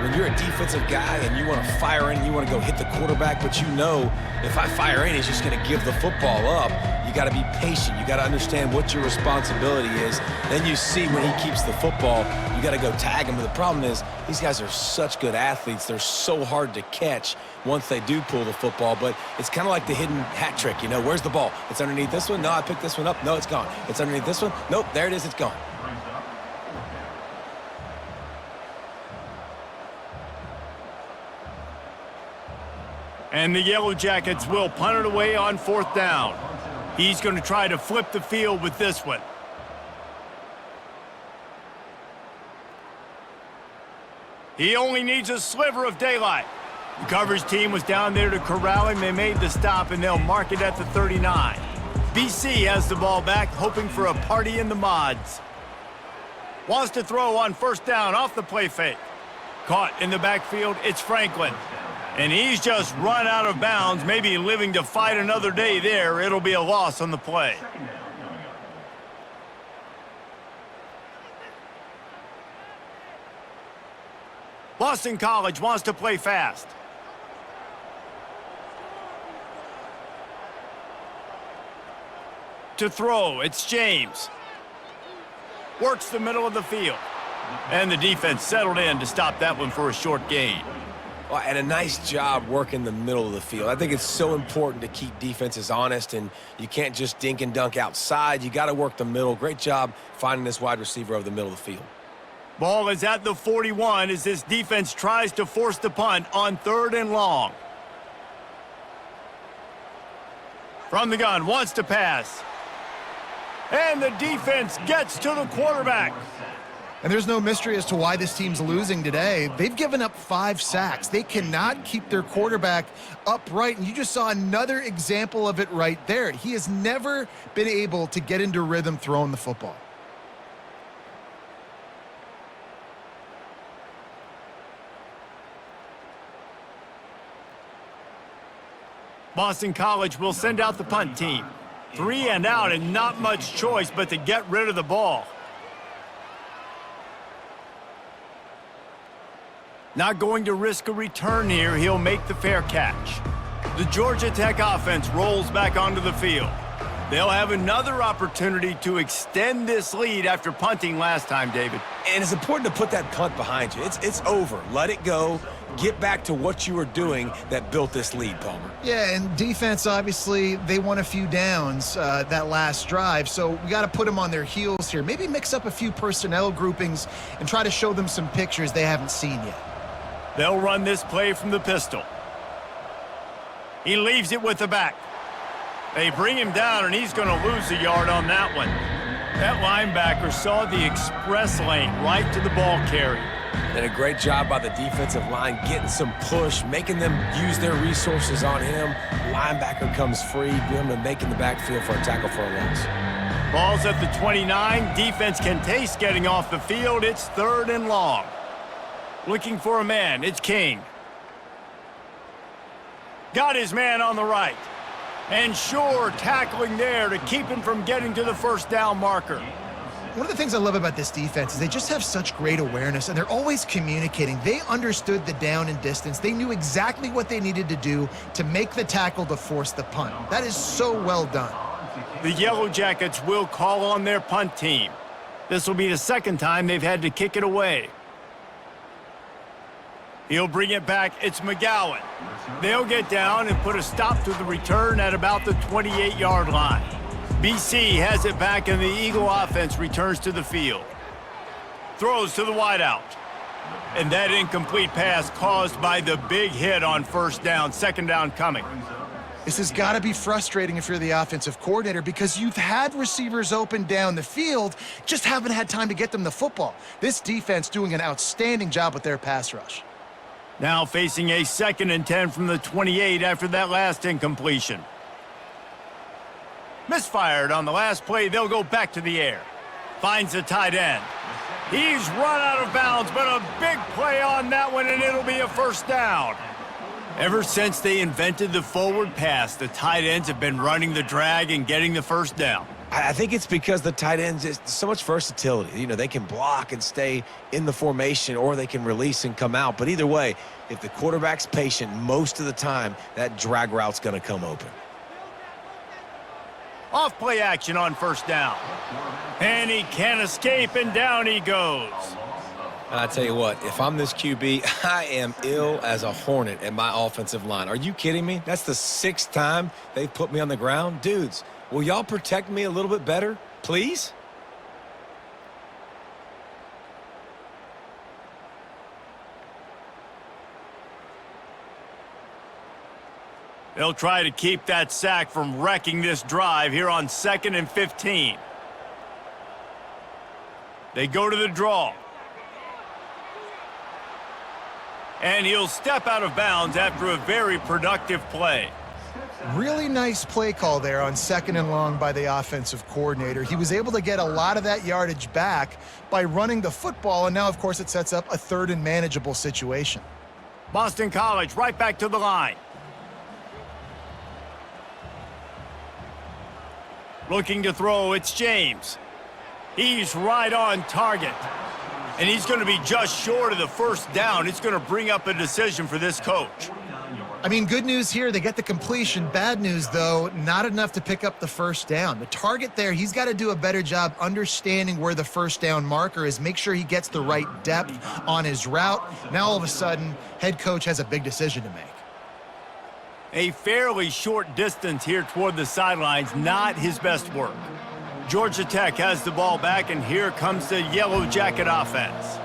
When you're a defensive guy and you want to fire in, you want to go hit the quarterback, but you know if I fire in, he's just going to give the football up. You got to be patient. You got to understand what your responsibility is. Then you see when he keeps the football, you got to go tag him. But the problem is these guys are such good athletes. They're so hard to catch once they do pull the football. But it's kind of like the hidden hat trick. You know, where's the ball? It's underneath this one. No, I picked this one up. No, it's gone. It's underneath this one. Nope, there it is. It's gone. And the Yellow Jackets will punt it away on fourth down. He's going to try to flip the field with this one. He only needs a sliver of daylight. The coverage team was down there to corral him. They made the stop, and they'll mark it at the 39. BC has the ball back, hoping for a party in the mods. Wants to throw on first down off the play fake. Caught in the backfield, it's Franklin. And he's just run out of bounds, maybe living to fight another day there. It'll be a loss on the play. Boston College wants to play fast. To throw, it's James. Works the middle of the field. And the defense settled in to stop that one for a short gain. Well, and a nice job working the middle of the field. I think it's so important to keep defenses honest, and you can't just dink and dunk outside. You got to work the middle. Great job finding this wide receiver over the middle of the field. Ball is at the 41 as this defense tries to force the punt on 3rd and long. From the gun, wants to pass. And the defense gets to the quarterback. And there's no mystery as to why this team's losing today. They've given up 5 sacks. They cannot keep their quarterback upright, and you just saw another example of it right there. He has never been able to get into rhythm throwing the football. Boston College will send out the punt team. 3 and out and not much choice but to get rid of the ball. Not going to risk a return here. He'll make the fair catch. The Georgia Tech offense rolls back onto the field. They'll have another opportunity to extend this lead after punting last time, David. And it's important to put that punt behind you. It's over. Let it go. Get back to what you were doing that built this lead, Palmer. Yeah, and defense, obviously, they won a few downs that last drive, so we got to put them on their heels here. Maybe mix up a few personnel groupings and try to show them some pictures they haven't seen yet. They'll run this play from the pistol. He leaves it with the back. They bring him down, and he's going to lose a yard on that one. That linebacker saw the express lane right to the ball carrier. And a great job by the defensive line getting some push, making them use their resources on him. Linebacker comes free, him and making the backfield for a tackle for a loss. Ball's at the 29. Defense can taste getting off the field. It's 3rd and long. Looking for a man. It's King. Got his man on the right. And Shore tackling there to keep him from getting to the first down marker. One of the things I love about this defense is they just have such great awareness, and they're always communicating. They understood the down and distance. They knew exactly what they needed to do to make the tackle to force the punt. That is so well done. The Yellow Jackets will call on their punt team. This will be the second time they've had to kick it away. He'll bring it back. It's McGowan. They'll get down and put a stop to the return at about the 28-yard line. BC has it back, and the Eagle offense returns to the field. Throws to the wideout. And that incomplete pass caused by the big hit on first down. Second down coming. This has got to be frustrating if you're the offensive coordinator because you've had receivers open down the field, just haven't had time to get them the football. This defense doing an outstanding job with their pass rush. Now facing a 2nd and 10 from the 28 after that last incompletion. Misfired on the last play. They'll go back to the air. Finds the tight end. He's run out of bounds, but a big play on that one, and it'll be a first down. Ever since they invented the forward pass, the tight ends have been running the drag and getting the first down. I think it's because the tight ends is so much versatility. You know, they can block and stay in the formation, or they can release and come out. But either way, if the quarterback's patient most of the time, that drag route's going to come open. Off play action on first down. And he can't escape, and down he goes. And I tell you what, if I'm this QB, I am ill as a hornet at my offensive line. Are you kidding me? That's the 6th time they've put me on the ground. Dudes, will y'all protect me a little bit better, please? They'll try to keep that sack from wrecking this drive here on 2nd and 15. They go to the draw. And he'll step out of bounds after a very productive play. Really nice play call there on 2nd and long by the offensive coordinator. He was able to get a lot of that yardage back by running the football, and now, of course, it sets up a 3rd and manageable situation. Boston College right back to the line. Looking to throw, it's James. He's right on target. And he's going to be just short of the first down. It's going to bring up a decision for this coach. I mean, good news here, they get the completion. Bad news, though, not enough to pick up the first down. The target there, he's got to do a better job understanding where the first down marker is, make sure he gets the right depth on his route. Now, all of a sudden, head coach has a big decision to make. A fairly short distance here toward the sidelines, not his best work. Georgia Tech has the ball back, and here comes the Yellow Jacket offense.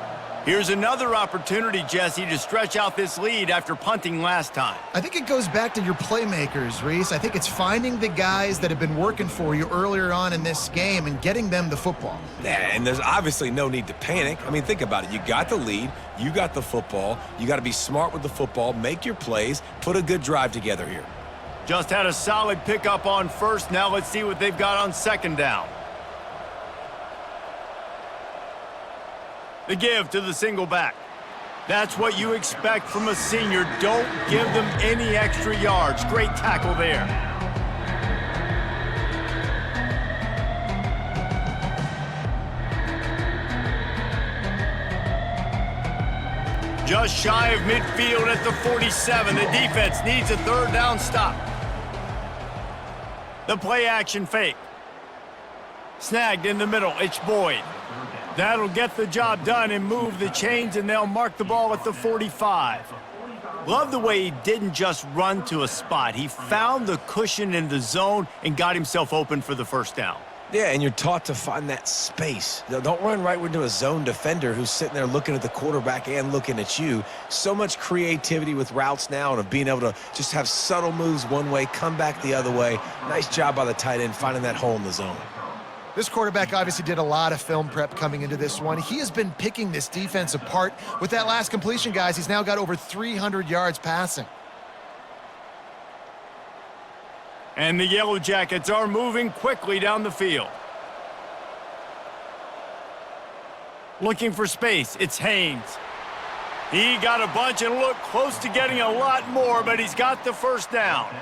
Here's another opportunity, Jesse, to stretch out this lead after punting last time. I think it goes back to your playmakers, Reese. I think it's finding the guys that have been working for you earlier on in this game and getting them the football. And there's obviously no need to panic. I mean, think about it. You got the lead. You got the football. You got to be smart with the football, make your plays, put a good drive together here. Just had a solid pickup on first. Now let's see what they've got on 2nd down. The give to the single back. That's what you expect from a senior. Don't give them any extra yards. Great tackle there. Just shy of midfield at the 47. The defense needs a third down stop. The play action fake. Snagged in the middle. It's Boyd. That'll get the job done and move the chains, and they'll mark the ball at the 45. Love the way he didn't just run to a spot. He found the cushion in the zone and got himself open for the first down. Yeah, and you're taught to find that space. Don't run right into a zone defender who's sitting there looking at the quarterback and looking at you. So much creativity with routes now and of being able to just have subtle moves one way, come back the other way. Nice job by the tight end finding that hole in the zone. This quarterback obviously did a lot of film prep coming into this one. He has been picking this defense apart. With that last completion, guys, he's now got over 300 yards passing. And the Yellow Jackets are moving quickly down the field. Looking for space, it's Haynes. He got a bunch and looked close to getting a lot more, but he's got the first down.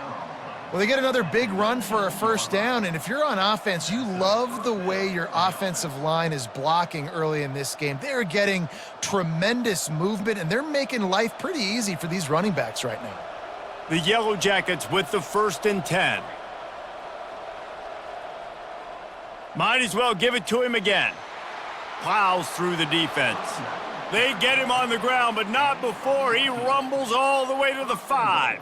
Well, they get another big run for a first down, and if you're on offense, you love the way your offensive line is blocking early in this game. They're getting tremendous movement, and they're making life pretty easy for these running backs right now. The Yellow Jackets with the 1st and 10. Might as well give it to him again. Plows through the defense. They get him on the ground, but not before he rumbles all the way to the 5.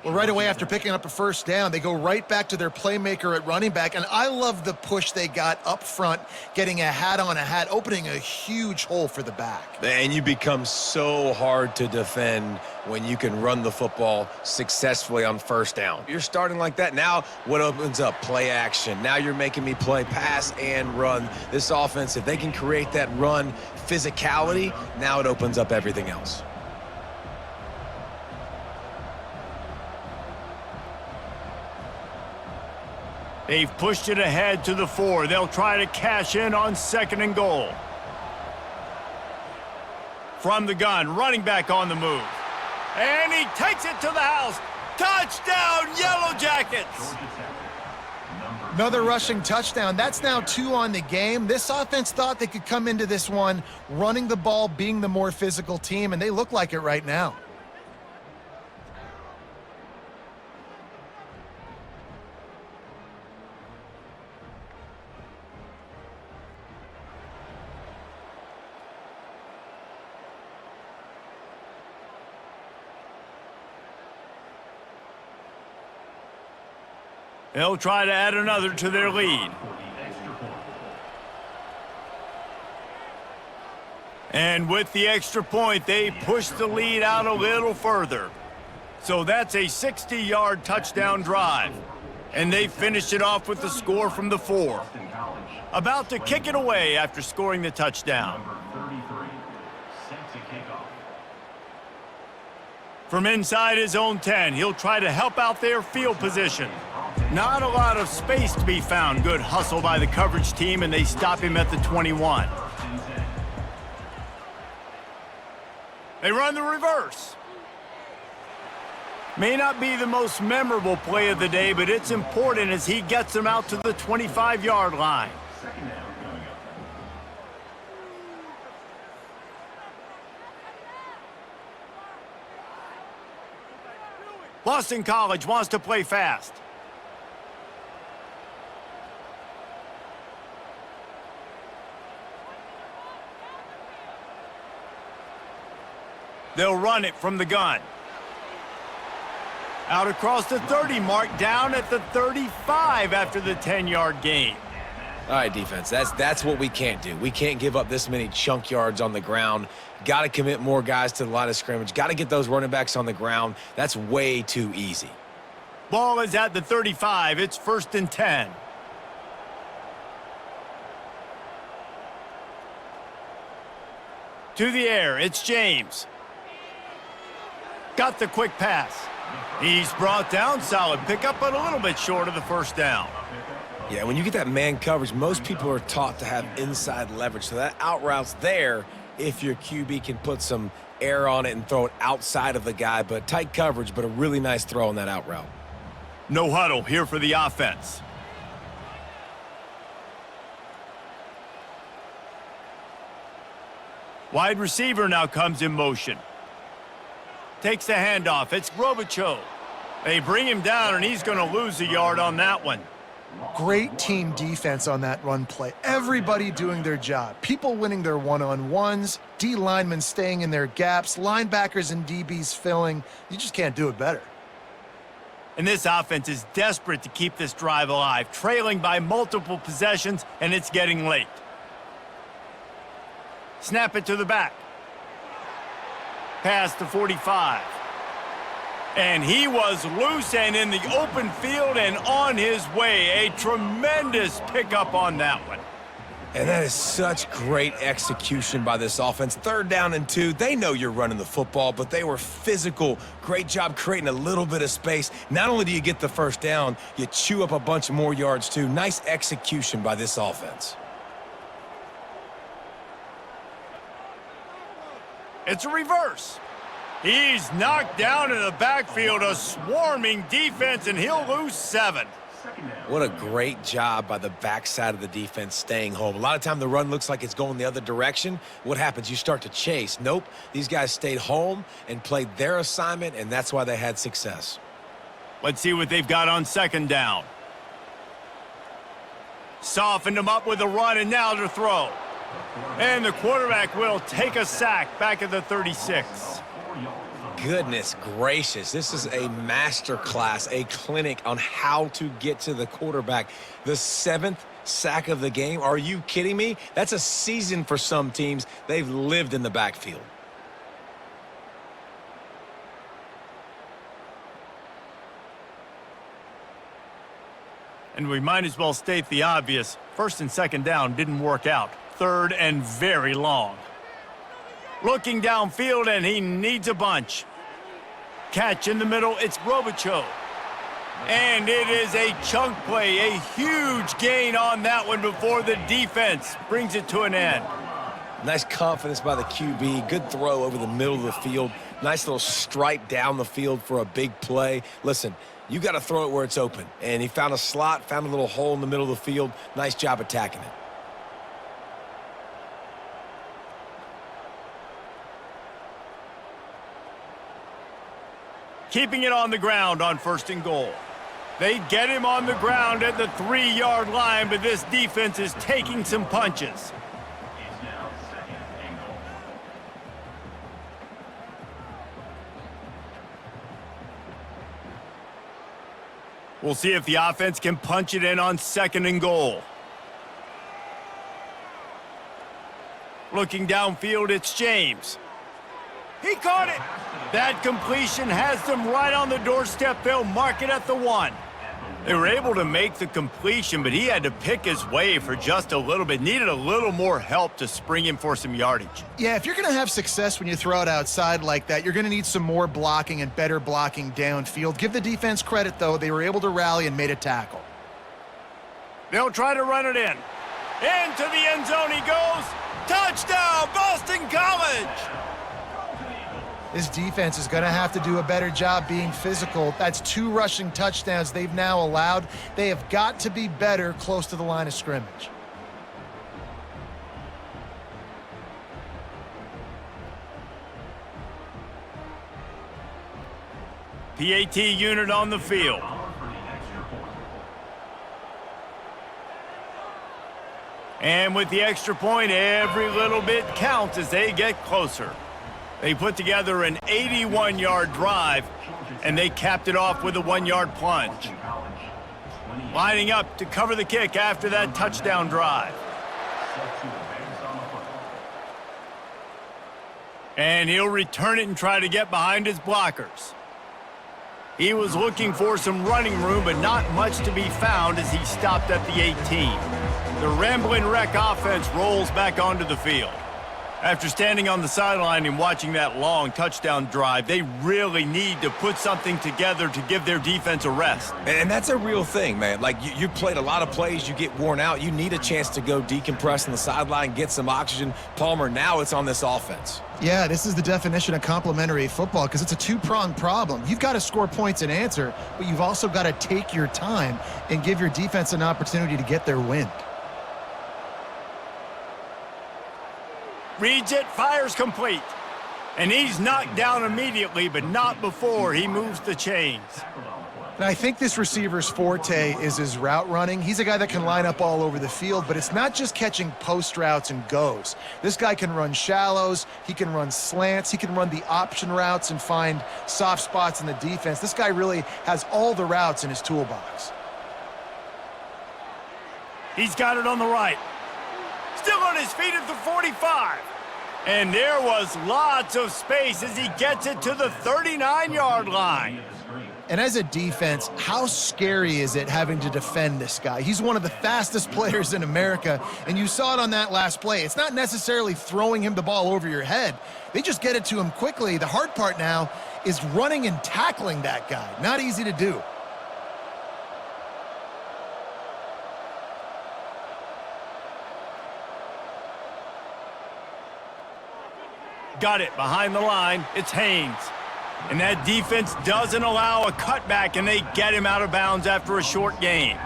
Well, right away after picking up a first down, they go right back to their playmaker at running back, and I love the push they got up front, getting a hat on a hat, opening a huge hole for the back. And you become so hard to defend when you can run the football successfully on first down. You're starting like that. Now what opens up? Play action. Now you're making me play pass and run. This offense, if they can create that run physicality, now it opens up everything else. They've pushed it ahead to the 4. They'll try to cash in on 2nd and goal. From the gun, running back on the move. And he takes it to the house. Touchdown, Yellow Jackets! Another rushing touchdown. That's now 2 on the game. This offense thought they could come into this one running the ball, being the more physical team, and they look like it right now. They'll try to add another to their lead. And with the extra point, they push the lead out a little further. So that's a 60-yard touchdown drive. And they finish it off with the score from the 4. About to kick it away after scoring the touchdown. From inside his own 10, he'll try to help out their field position. Not a lot of space to be found. Good hustle by the coverage team, and they stop him at the 21. They run the reverse. May not be the most memorable play of the day, but it's important as he gets them out to the 25-yard line. Boston College wants to play fast. They'll run it from the gun. Out across the 30 mark, down at the 35 after the 10-yard gain. All right, defense, that's what we can't do. We can't give up this many chunk yards on the ground. Got to commit more guys to the line of scrimmage. Got to get those running backs on the ground. That's way too easy. Ball is at the 35. It's 1st and 10. To the air, it's James. Got the quick pass. He's brought down, solid pickup, but a little bit short of the first down. Yeah, when you get that man coverage, most people are taught to have inside leverage, so that out route's there, if your QB can put some air on it and throw it outside of the guy, but tight coverage, but a really nice throw on that out route. No huddle here for the offense. Wide receiver now comes in motion. Takes the handoff. It's Robichaux. They bring him down, and he's going to lose a yard on that one. Great team defense on that run play. Everybody doing their job. People winning their one-on-ones, D linemen staying in their gaps, linebackers and DBs filling. You just can't do it better. And this offense is desperate to keep this drive alive, trailing by multiple possessions, and it's getting late. Snap it to the back. Pass to 45. And he was loose and in the open field and on his way. A tremendous pickup on that one. And that is such great execution by this offense. 3rd down and 2. They know you're running the football, but they were physical. Great job creating a little bit of space. Not only do you get the 1st down, you chew up a bunch more yards too. Nice execution by this offense. It's a reverse. He's knocked down in the backfield, a swarming defense, and he'll lose 7. What a great job by the backside of the defense staying home. A lot of time the run looks like it's going the other direction. What happens? You start to chase. Nope. These guys stayed home and played their assignment, and that's why they had success. Let's see what they've got on 2nd down. Softened him up with a run, and now to throw. And the quarterback will take a sack back at the 36. Goodness gracious. This is a master class, a clinic on how to get to the quarterback. The 7th sack of the game. Are you kidding me? That's a season for some teams. They've lived in the backfield. And we might as well state the obvious. 1st and 2nd down didn't work out. 3rd and very long. Looking downfield, and he needs a bunch. Catch in the middle, it's Robichaux. And it is a chunk play, a huge gain on that one before the defense brings it to an end. Nice confidence by the QB. Good throw over the middle of the field. Nice little stripe down the field for a big play. Listen, you got to throw it where it's open. And he found a slot, found a little hole in the middle of the field. Nice job attacking it. Keeping it on the ground on 1st and goal. They get him on the ground at the 3-yard line, but this defense is taking some punches. It's now 2nd and goal. We'll see if the offense can punch it in on 2nd and goal. Looking downfield, it's James. He caught it. That completion has them right on the doorstep. They'll mark it at the 1. They were able to make the completion, but he had to pick his way for just a little bit. Needed a little more help to spring him for some yardage. Yeah, if you're going to have success when you throw it outside like that, you're going to need some more blocking and better blocking downfield. Give the defense credit, though. They were able to rally and made a tackle. They'll try to run it in. Into the end zone he goes. Touchdown, Boston College! This defense is going to have to do a better job being physical. That's 2 rushing touchdowns they've now allowed. They have got to be better close to the line of scrimmage. PAT unit on the field. And with the extra point, every little bit counts as they get closer. They put together an 81-yard drive, and they capped it off with a 1-yard plunge. Lining up to cover the kick after that touchdown drive. And he'll return it and try to get behind his blockers. He was looking for some running room, but not much to be found as he stopped at the 18. The rambling wreck offense rolls back onto the field. After standing on the sideline and watching that long touchdown drive, they really need to put something together to give their defense a rest. And that's a real thing, man. Like, you played a lot of plays, you get worn out. You need a chance to go decompress on the sideline, get some oxygen. Palmer, now it's on this offense. Yeah, this is the definition of complementary football because it's a two-pronged problem. You've got to score points and answer, but you've also got to take your time and give your defense an opportunity to get their win. Reads it, fires complete. And he's knocked down immediately, but not before he moves the chains. And I think this receiver's forte is his route running. He's a guy that can line up all over the field, but it's not just catching post routes and goes. This guy can run shallows, he can run slants, he can run the option routes and find soft spots in the defense. This guy really has all the routes in his toolbox. He's got it on the right. Still on his feet at the 45. And there was lots of space as he gets it to the 39-yard line. And as a defense, how scary is it having to defend this guy? He's one of the fastest players in America, and you saw it on that last play. It's not necessarily throwing him the ball over your head. They just get it to him quickly. The hard part now is running and tackling that guy. Not easy to do. Got it behind the line. It's Haynes. And that defense doesn't allow a cutback, and they get him out of bounds after a short gain.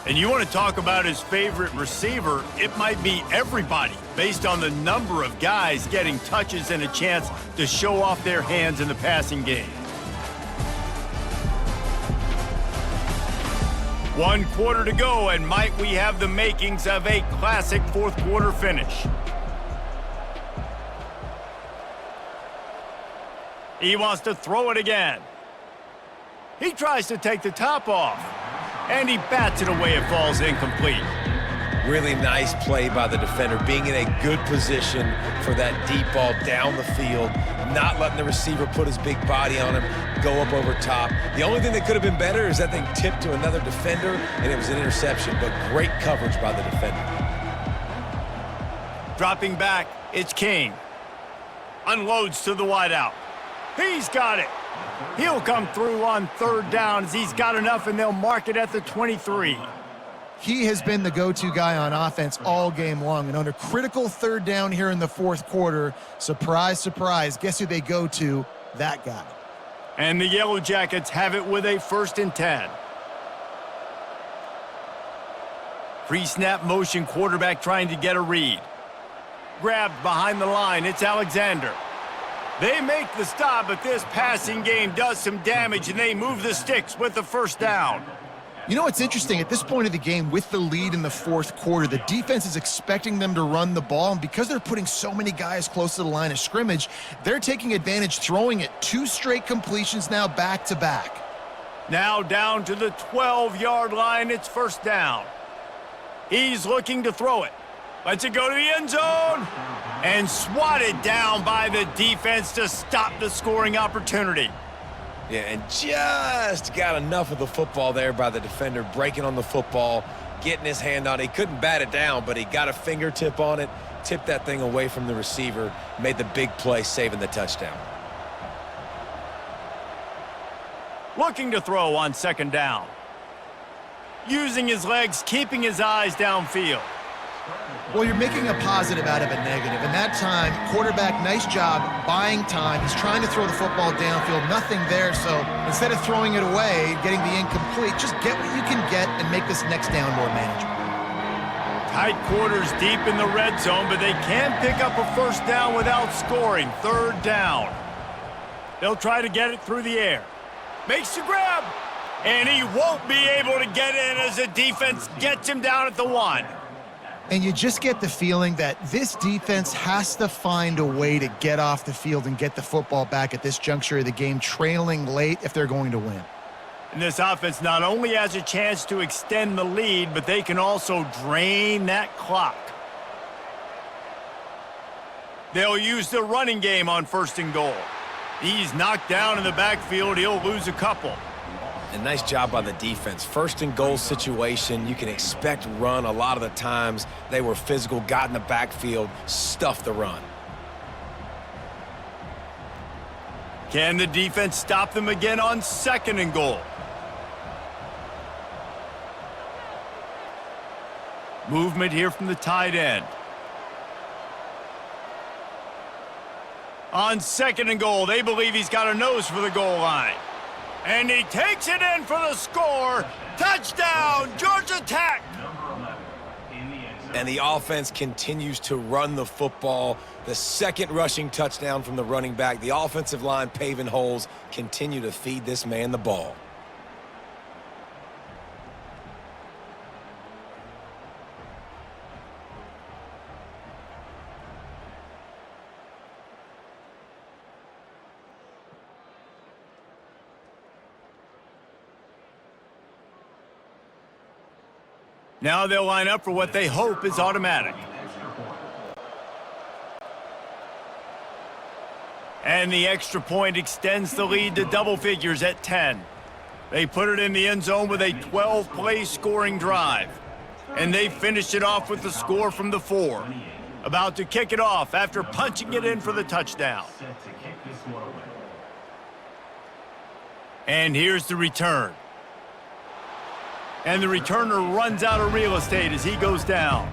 And you want to talk about his favorite receiver, it might be everybody, based on the number of guys getting touches and a chance to show off their hands in the passing game. 1 quarter to go, and might we have the makings of a classic fourth quarter finish. He wants to throw it again. He tries to take the top off, and he bats it away. It falls incomplete. Really nice play by the defender, being in a good position for that deep ball down the field, not letting the receiver put his big body on him, go up over top. The only thing that could have been better is that thing tipped to another defender, and it was an interception, but great coverage by the defender. Dropping back, it's King. Unloads to the wideout. He's got it. He'll come through on third down as he's got enough, and they'll mark it at the 23. He has been the go-to guy on offense all game long. And under critical third down here in the fourth quarter, surprise, surprise, guess who they go to? That guy. And the Yellow Jackets have it with a 1st and 10. Pre-snap motion, quarterback trying to get a read. Grabbed behind the line, it's Alexander. They make the stop, but this passing game does some damage, and they move the sticks with the 1st down. You know what's interesting? At this point of the game, with the lead in the fourth quarter, the defense is expecting them to run the ball, and because they're putting so many guys close to the line of scrimmage, they're taking advantage, throwing it 2 straight completions now back-to-back. Now down to the 12-yard line, it's 1st down. He's looking to throw it. Lets it go to the end zone, and swatted down by the defense to stop the scoring opportunity. Yeah, and just got enough of the football there by the defender, breaking on the football, getting his hand on it. He couldn't bat it down, but he got a fingertip on it, tipped that thing away from the receiver, made the big play, saving the touchdown. Looking to throw on 2nd down. Using his legs, keeping his eyes downfield. Well, you're making a positive out of a negative. And that time, quarterback, nice job buying time. He's trying to throw the football downfield. Nothing there, so instead of throwing it away, getting the incomplete, just get what you can get and make this next down more manageable. Tight quarters deep in the red zone, but they can pick up a 1st down without scoring. 3rd down. They'll try to get it through the air. Makes the grab, and he won't be able to get in as the defense gets him down at the 1. And you just get the feeling that this defense has to find a way to get off the field and get the football back at this juncture of the game, trailing late if they're going to win. And this offense not only has a chance to extend the lead, but they can also drain that clock. They'll use the running game on 1st and goal. He's knocked down in the backfield. He'll lose a couple. And nice job by the defense. First and goal situation, you can expect run a lot of the times. They were physical, got in the backfield, stuffed the run. Can the defense stop them again on second and goal? Movement here from the tight end. On second and goal, they believe he's got a nose for the goal line. And he takes it in for the score. Touchdown, Georgia Tech! And the offense continues to run the football. The second rushing touchdown from the running back. The offensive line paving holes. Continue to feed this man the ball. Now they'll line up for what they hope is automatic. And the extra point extends the lead to double figures at 10. They put it in the end zone with a 12-play scoring drive. And they finished it off with the score from the 4. About to kick it off after punching it in for the touchdown. And here's the return. And the returner runs out of real estate as he goes down.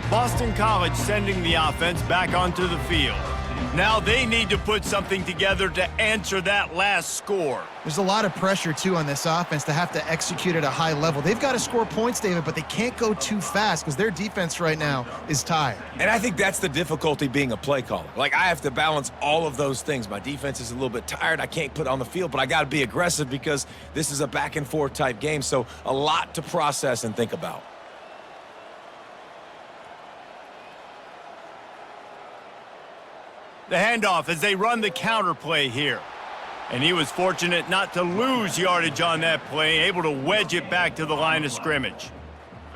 Boston College sending the offense back onto the field. Now they need to put something together to answer that last score. There's a lot of pressure, too, on this offense to have to execute at a high level. They've got to score points, David, but they can't go too fast because their defense right now is tired. And I think that's the difficulty being a play caller. Like, I have to balance all of those things. My defense is a little bit tired. I can't put it on the field, but I got to be aggressive because this is a back-and-forth type game, so a lot to process and think about. The handoff as they run the counter play here. And he was fortunate not to lose yardage on that play, able to wedge it back to the line of scrimmage.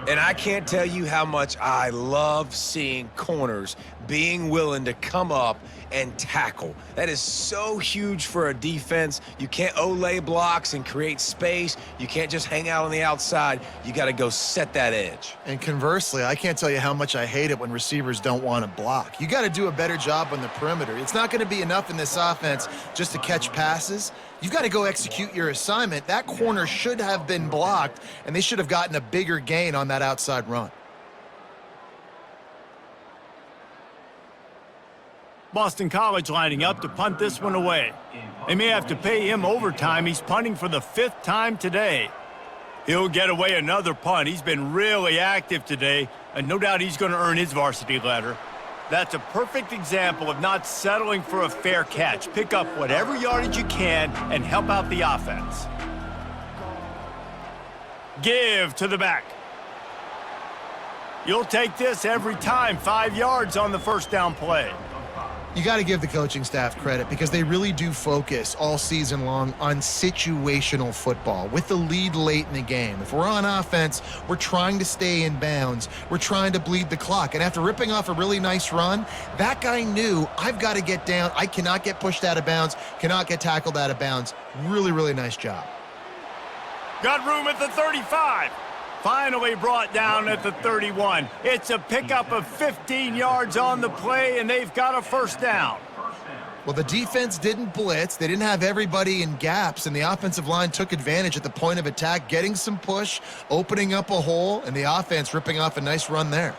And I can't tell you how much I love seeing corners being willing to come up and tackle. That is so huge for a defense. You can't olay blocks and create space. You can't just hang out on the outside. You got to go set that edge. And conversely, I can't tell you how much I hate it when receivers don't want to block. You got to do a better job on the perimeter. It's not going to be enough in this offense just to catch passes. You've got to go execute your assignment. That corner should have been blocked, and they should have gotten a bigger gain on that outside run. Boston College lining up to punt this one away. They may have to pay him overtime. He's punting for the 5th time today. He'll get away another punt. He's been really active today, and no doubt he's going to earn his varsity letter. That's a perfect example of not settling for a fair catch. Pick up whatever yardage you can and help out the offense. Give to the back. You'll take this every time. 5 yards on the first down play. You got to give the coaching staff credit because they really do focus all season long on situational football with the lead late in the game. If we're on offense, we're trying to stay in bounds. We're trying to bleed the clock. And after ripping off a really nice run, that guy knew, I've got to get down. I cannot get pushed out of bounds, cannot get tackled out of bounds. Really, really nice job. Got room at the 35. Finally brought down at the 31. It's a pickup of 15 yards on the play, and they've got a first down. Well, the defense didn't blitz. They didn't have everybody in gaps, and the offensive line took advantage at the point of attack, getting some push, opening up a hole, and the offense ripping off a nice run there.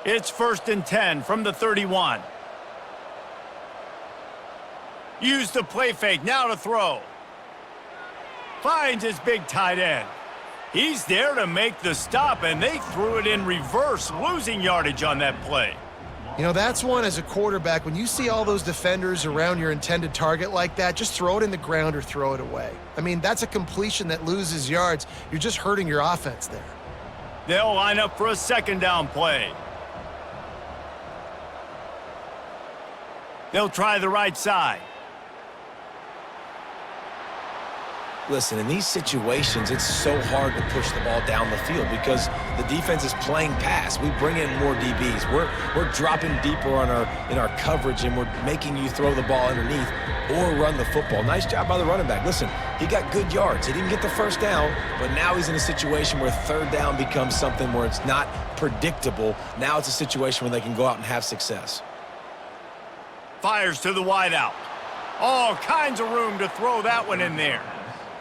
It's 1st and 10 from the 31. Use the play fake, now to throw. Finds his big tight end. He's there to make the stop, and they threw it in reverse, losing yardage on that play. You know, that's one as a quarterback. When you see all those defenders around your intended target like that, just throw it in the ground or throw it away. I mean, that's a completion that loses yards. You're just hurting your offense there. They'll line up for a 2nd down play. They'll try the right side. Listen, in these situations, it's so hard to push the ball down the field because the defense is playing pass. We bring in more DBs. We're dropping deeper in our coverage, and we're making you throw the ball underneath or run the football. Nice job by the running back. Listen, he got good yards. He didn't get the first down, but now he's in a situation where third down becomes something where it's not predictable. Now it's a situation where they can go out and have success. Fires to the wideout. All kinds of room to throw that one in there.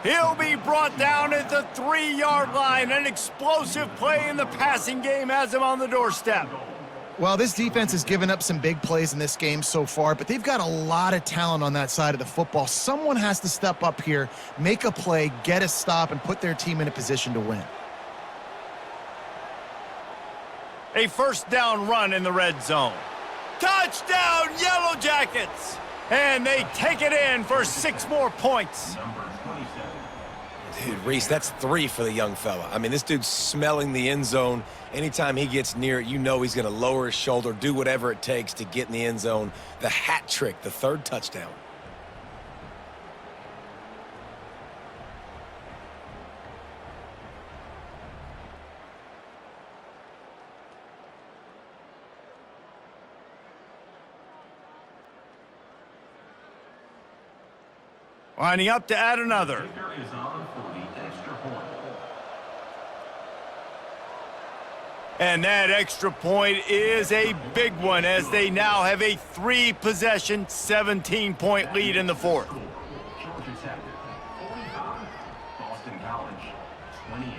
He'll be brought down at the 3-yard line. An explosive play in the passing game has him on the doorstep. Well, this defense has given up some big plays in this game so far, but they've got a lot of talent on that side of the football. Someone has to step up here, make a play, get a stop, and put their team in a position to win. A first down run in the red zone. Touchdown, Yellow Jackets! And they take it in for 6 more points. Dude, Reese, that's 3 for the young fella. I mean, this dude's smelling the end zone. Anytime he gets near it, you know he's going to lower his shoulder, do whatever it takes to get in the end zone. The hat trick, the 3rd touchdown. Lining up to add another. Kicker is on for the extra point. And that extra point is a big one as they now have a 3-possession, 17-point lead in the 4th. Georgia Tech, 45. Boston College, 28.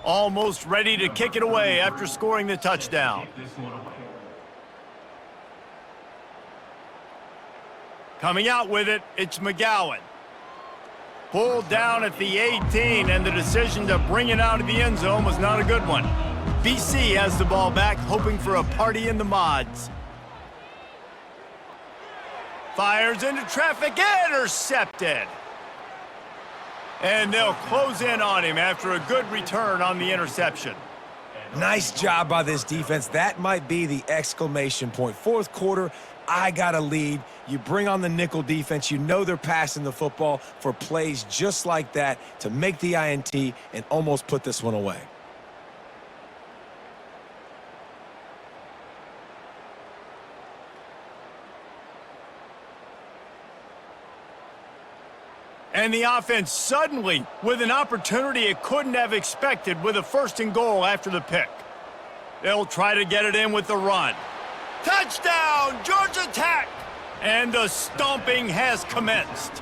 Almost ready to kick it away after scoring the touchdown. Kick this one away. Coming out with it, it's McGowan. Pulled down at the 18, and the decision to bring it out of the end zone was not a good one. BC has the ball back, hoping for a party in the mods. Fires into traffic, intercepted. And they'll close in on him after a good return on the interception. Nice job by this defense. That might be the exclamation point. 4th quarter, I got a lead. You bring on the nickel defense. You know they're passing the football for plays just like that to make the INT and almost put this one away. And the offense suddenly with an opportunity it couldn't have expected with a 1st and goal after the pick. They'll try to get it in with the run. Touchdown, Georgia Tech! And the stomping has commenced.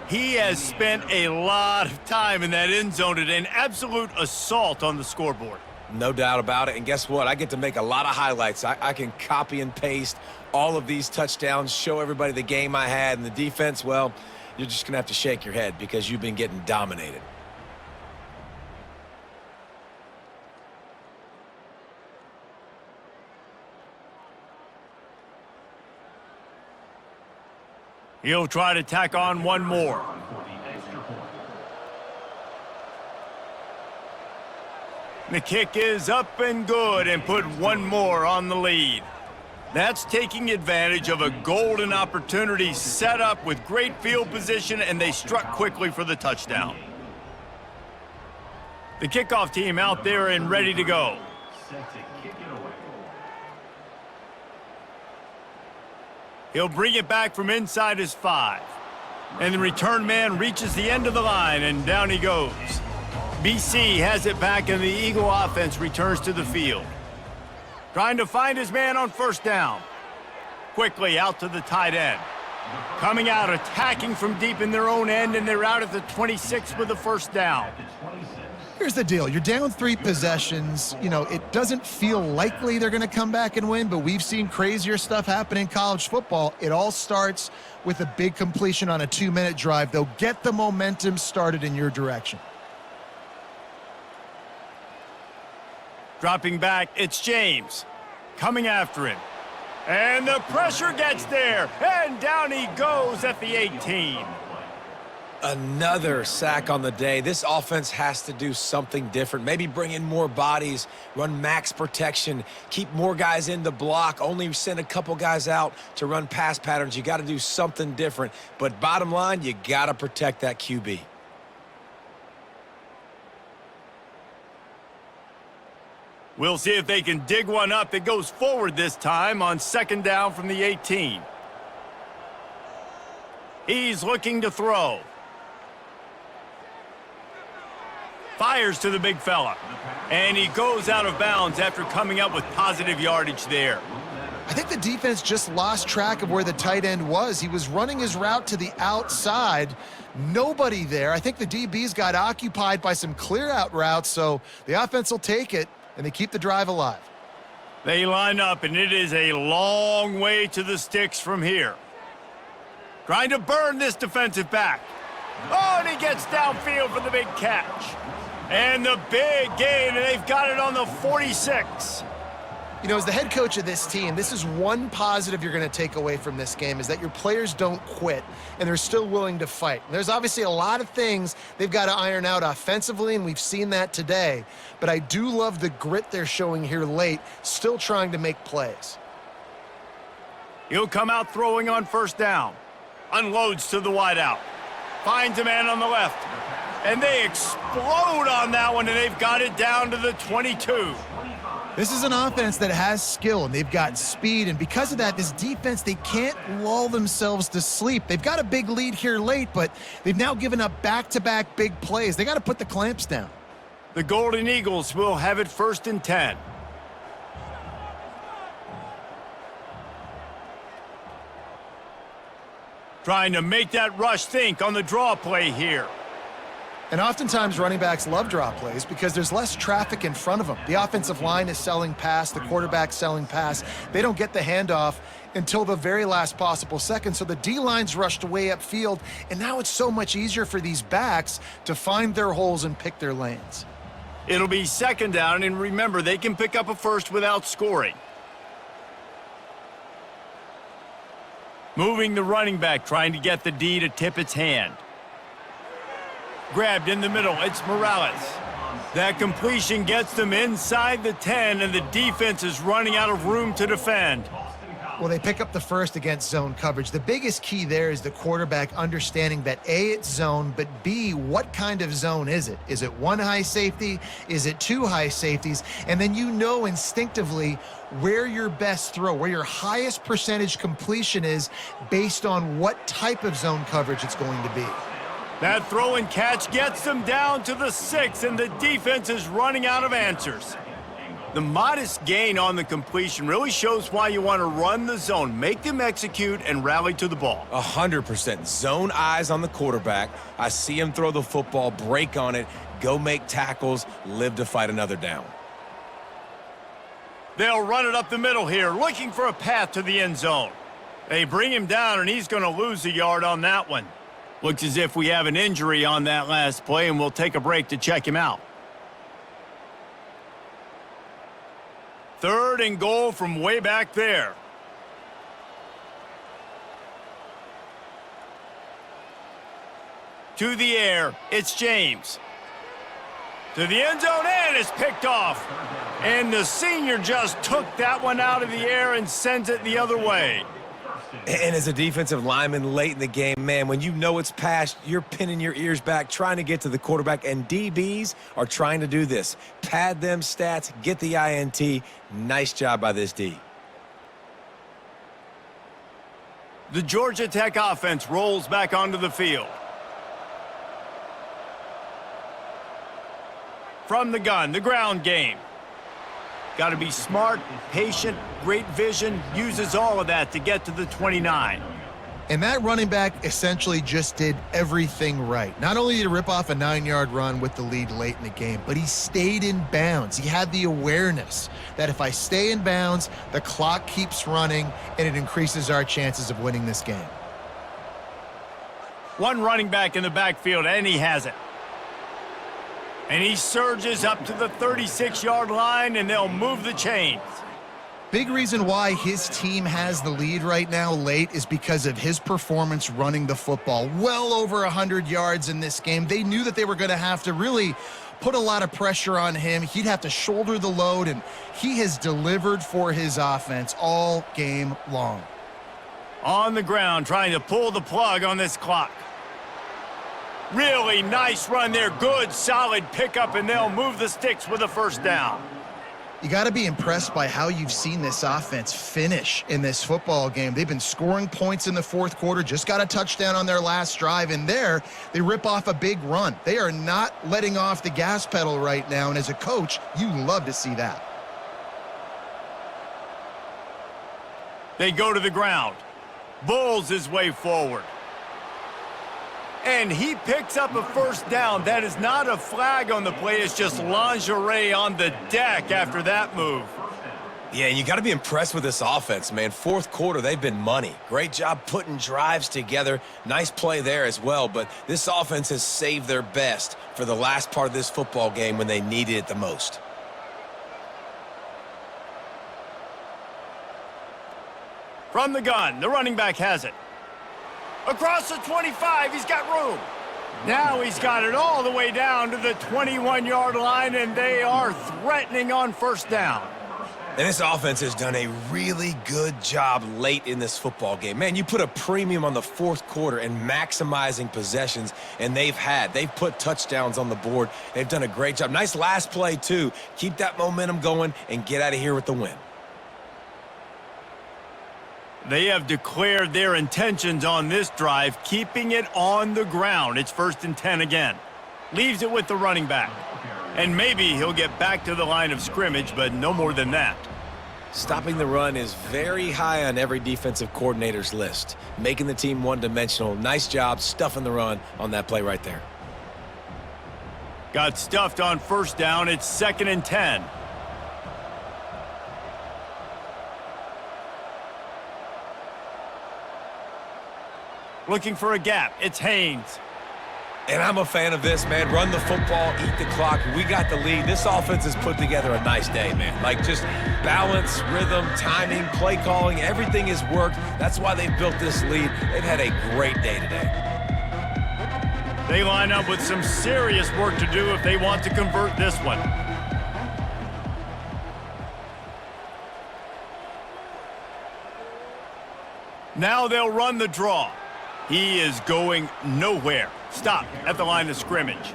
He has spent a lot of time in that end zone at an absolute assault on the scoreboard. No doubt about it. And guess what? I get to make a lot of highlights. I can copy and paste all of these touchdowns, show everybody the game I had, and the defense, well, you're just going to have to shake your head because you've been getting dominated. He'll try to tack on one more. The kick is up and good and put one more on the lead. That's taking advantage of a golden opportunity set up with great field position, and they struck quickly for the touchdown. The kickoff team out there and ready to go. He'll bring it back from inside his 5. And the return man reaches the end of the line, and down he goes. BC has it back, and the Eagle offense returns to the field. Trying to find his man on 1st down. Quickly out to the tight end. Coming out, attacking from deep in their own end, and they're out at the 26 with the 1st down. Here's the deal. You're down 3 possessions. You know, it doesn't feel likely they're going to come back and win, but we've seen crazier stuff happen in college football. It all starts with a big completion on a 2-minute drive. They'll get the momentum started in your direction. Dropping back, it's James. Coming after him. And the pressure gets there. And down he goes at the 18. Another sack on the day. This offense has to do something different. Maybe bring in more bodies, run max protection, keep more guys in the block, only send a couple guys out to run pass patterns. You got to do something different. But bottom line, you got to protect that QB. We'll see if they can dig one up that goes forward this time on 2nd down from the 18. He's looking to throw. Fires to the big fella. And he goes out of bounds after coming up with positive yardage there. I think the defense just lost track of where the tight end was. He was running his route to the outside. Nobody there. I think the DBs got occupied by some clear-out routes, so the offense will take it, and they keep the drive alive. They line up, and it is a long way to the sticks from here. Trying to burn this defensive back. Oh, and he gets downfield for the big catch. And the big gain, and they've got it on the 46. You know, as the head coach of this team, this is one positive you're going to take away from this game, is that your players don't quit, and they're still willing to fight. There's obviously a lot of things they've got to iron out offensively, and we've seen that today. But I do love the grit they're showing here late, still trying to make plays. He'll come out throwing on 1st down. Unloads to the wideout. Finds a man on the left. And they explode on that one, and they've got it down to the 22. This is an offense that has skill, and they've got speed, and because of that, this defense, they can't lull themselves to sleep. They've got a big lead here late, but they've now given up back-to-back big plays. They got to put the clamps down. The Golden Eagles will have it 1st and 10. Trying to make that rush think on the draw play here. And oftentimes running backs love draw plays because there's less traffic in front of them. The offensive line is selling pass, the quarterback's selling pass. They don't get the handoff until the very last possible second, so the D-line's rushed way upfield, and now it's so much easier for these backs to find their holes and pick their lanes. It'll be 2nd down, and remember, they can pick up a first without scoring. Moving the running back, trying to get the D to tip its hand. Grabbed in the middle, it's Morales. That completion gets them inside the 10, and the defense is running out of room to defend. Well, they pick up the first against zone coverage. The biggest key there is the quarterback understanding that A, it's zone, but B, what kind of zone is it? Is it one high safety? Is it two high safeties? And then you know instinctively where your best throw, where your highest percentage completion is based on what type of zone coverage it's going to be. That throw and catch gets them down to the 6, and the defense is running out of answers. The modest gain on the completion really shows why you want to run the zone, make them execute, and rally to the ball. 100%. Zone eyes on the quarterback. I see him throw the football, break on it, go make tackles, live to fight another down. They'll run it up the middle here, looking for a path to the end zone. They bring him down, and he's going to lose a yard on that one. Looks as if we have an injury on that last play, and we'll take a break to check him out. 3rd and goal from way back there. To the air, it's James. To the end zone, and it's picked off. And the senior just took that one out of the air and sends it the other way. And as a defensive lineman late in the game, man, when you know it's past, you're pinning your ears back, trying to get to the quarterback, and DBs are trying to do this. Pad them stats, get the INT. Nice job by this D. The Georgia Tech offense rolls back onto the field. From the gun, the ground game. Got to be smart, patient, great vision, uses all of that to get to the 29. And that running back essentially just did everything right. Not only did he rip off a 9-yard run with the lead late in the game, but he stayed in bounds. He had the awareness that if I stay in bounds, the clock keeps running, and it increases our chances of winning this game. One running back in the backfield, and he has it. And he surges up to the 36-yard line, and they'll move the chains. Big reason why his team has the lead right now late is because of his performance running the football. Well over 100 yards in this game. They knew that they were going to have to really put a lot of pressure on him. He'd have to shoulder the load, and he has delivered for his offense all game long. On the ground, trying to pull the plug on this clock. Really nice run there. Good, solid pickup, and they'll move the sticks with a first down. You got to be impressed by how you've seen this offense finish in this football game. They've been scoring points in the fourth quarter, just got a touchdown on their last drive, and there they rip off a big run. They are not letting off the gas pedal right now, and as a coach, you love to see that. They go to the ground. Bulls his way forward. And he picks up a first down. That is not a flag on the play. It's just lingerie on the deck after that move. Yeah, and you got to be impressed with this offense, man. Fourth quarter, they've been money. Great job putting drives together. Nice play there as well, but this offense has saved their best for the last part of this football game when they needed it the most. From the gun, the running back has it. Across the 25, he's got room. Now he's got it all the way down to the 21-yard line, and they are threatening on first down. And this offense has done a really good job late in this football game. Man, you put a premium on the fourth quarter and maximizing possessions, and they've put touchdowns on the board. They've done a great job. Nice last play, too. Keep that momentum going and get out of here with the win. They have declared their intentions on this drive, keeping it on the ground. It's 1st and 10 again. Leaves it with the running back. And maybe he'll get back to the line of scrimmage, but no more than that. Stopping the run is very high on every defensive coordinator's list. Making the team one-dimensional. Nice job stuffing the run on that play right there. Got stuffed on first down. It's 2nd and 10. Looking for a gap. It's Haynes. And I'm a fan of this, man. Run the football, eat the clock. We got the lead. This offense has put together a nice day, man. Like, just balance, rhythm, timing, play calling, everything has worked. That's why they've built this lead. They've had a great day today. They line up with some serious work to do if they want to convert this one. Now they'll run the draw. He is going nowhere. Stop at the line of scrimmage.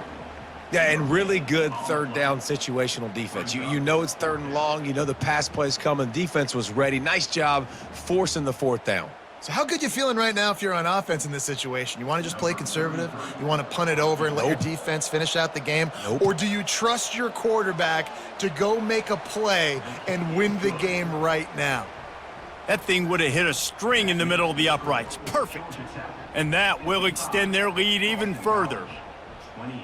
Yeah, and really good third down situational defense. You know it's 3rd and long. You know the pass play's coming. Defense was ready. Nice job forcing the 4th down. So how good you feeling right now if you're on offense in this situation? You want to just play conservative? You want to punt it over and let your defense finish out the game? Or do you trust your quarterback to go make a play and win the game right now? That thing would have hit a string in the middle of the uprights. Perfect. And that will extend their lead even further. 28.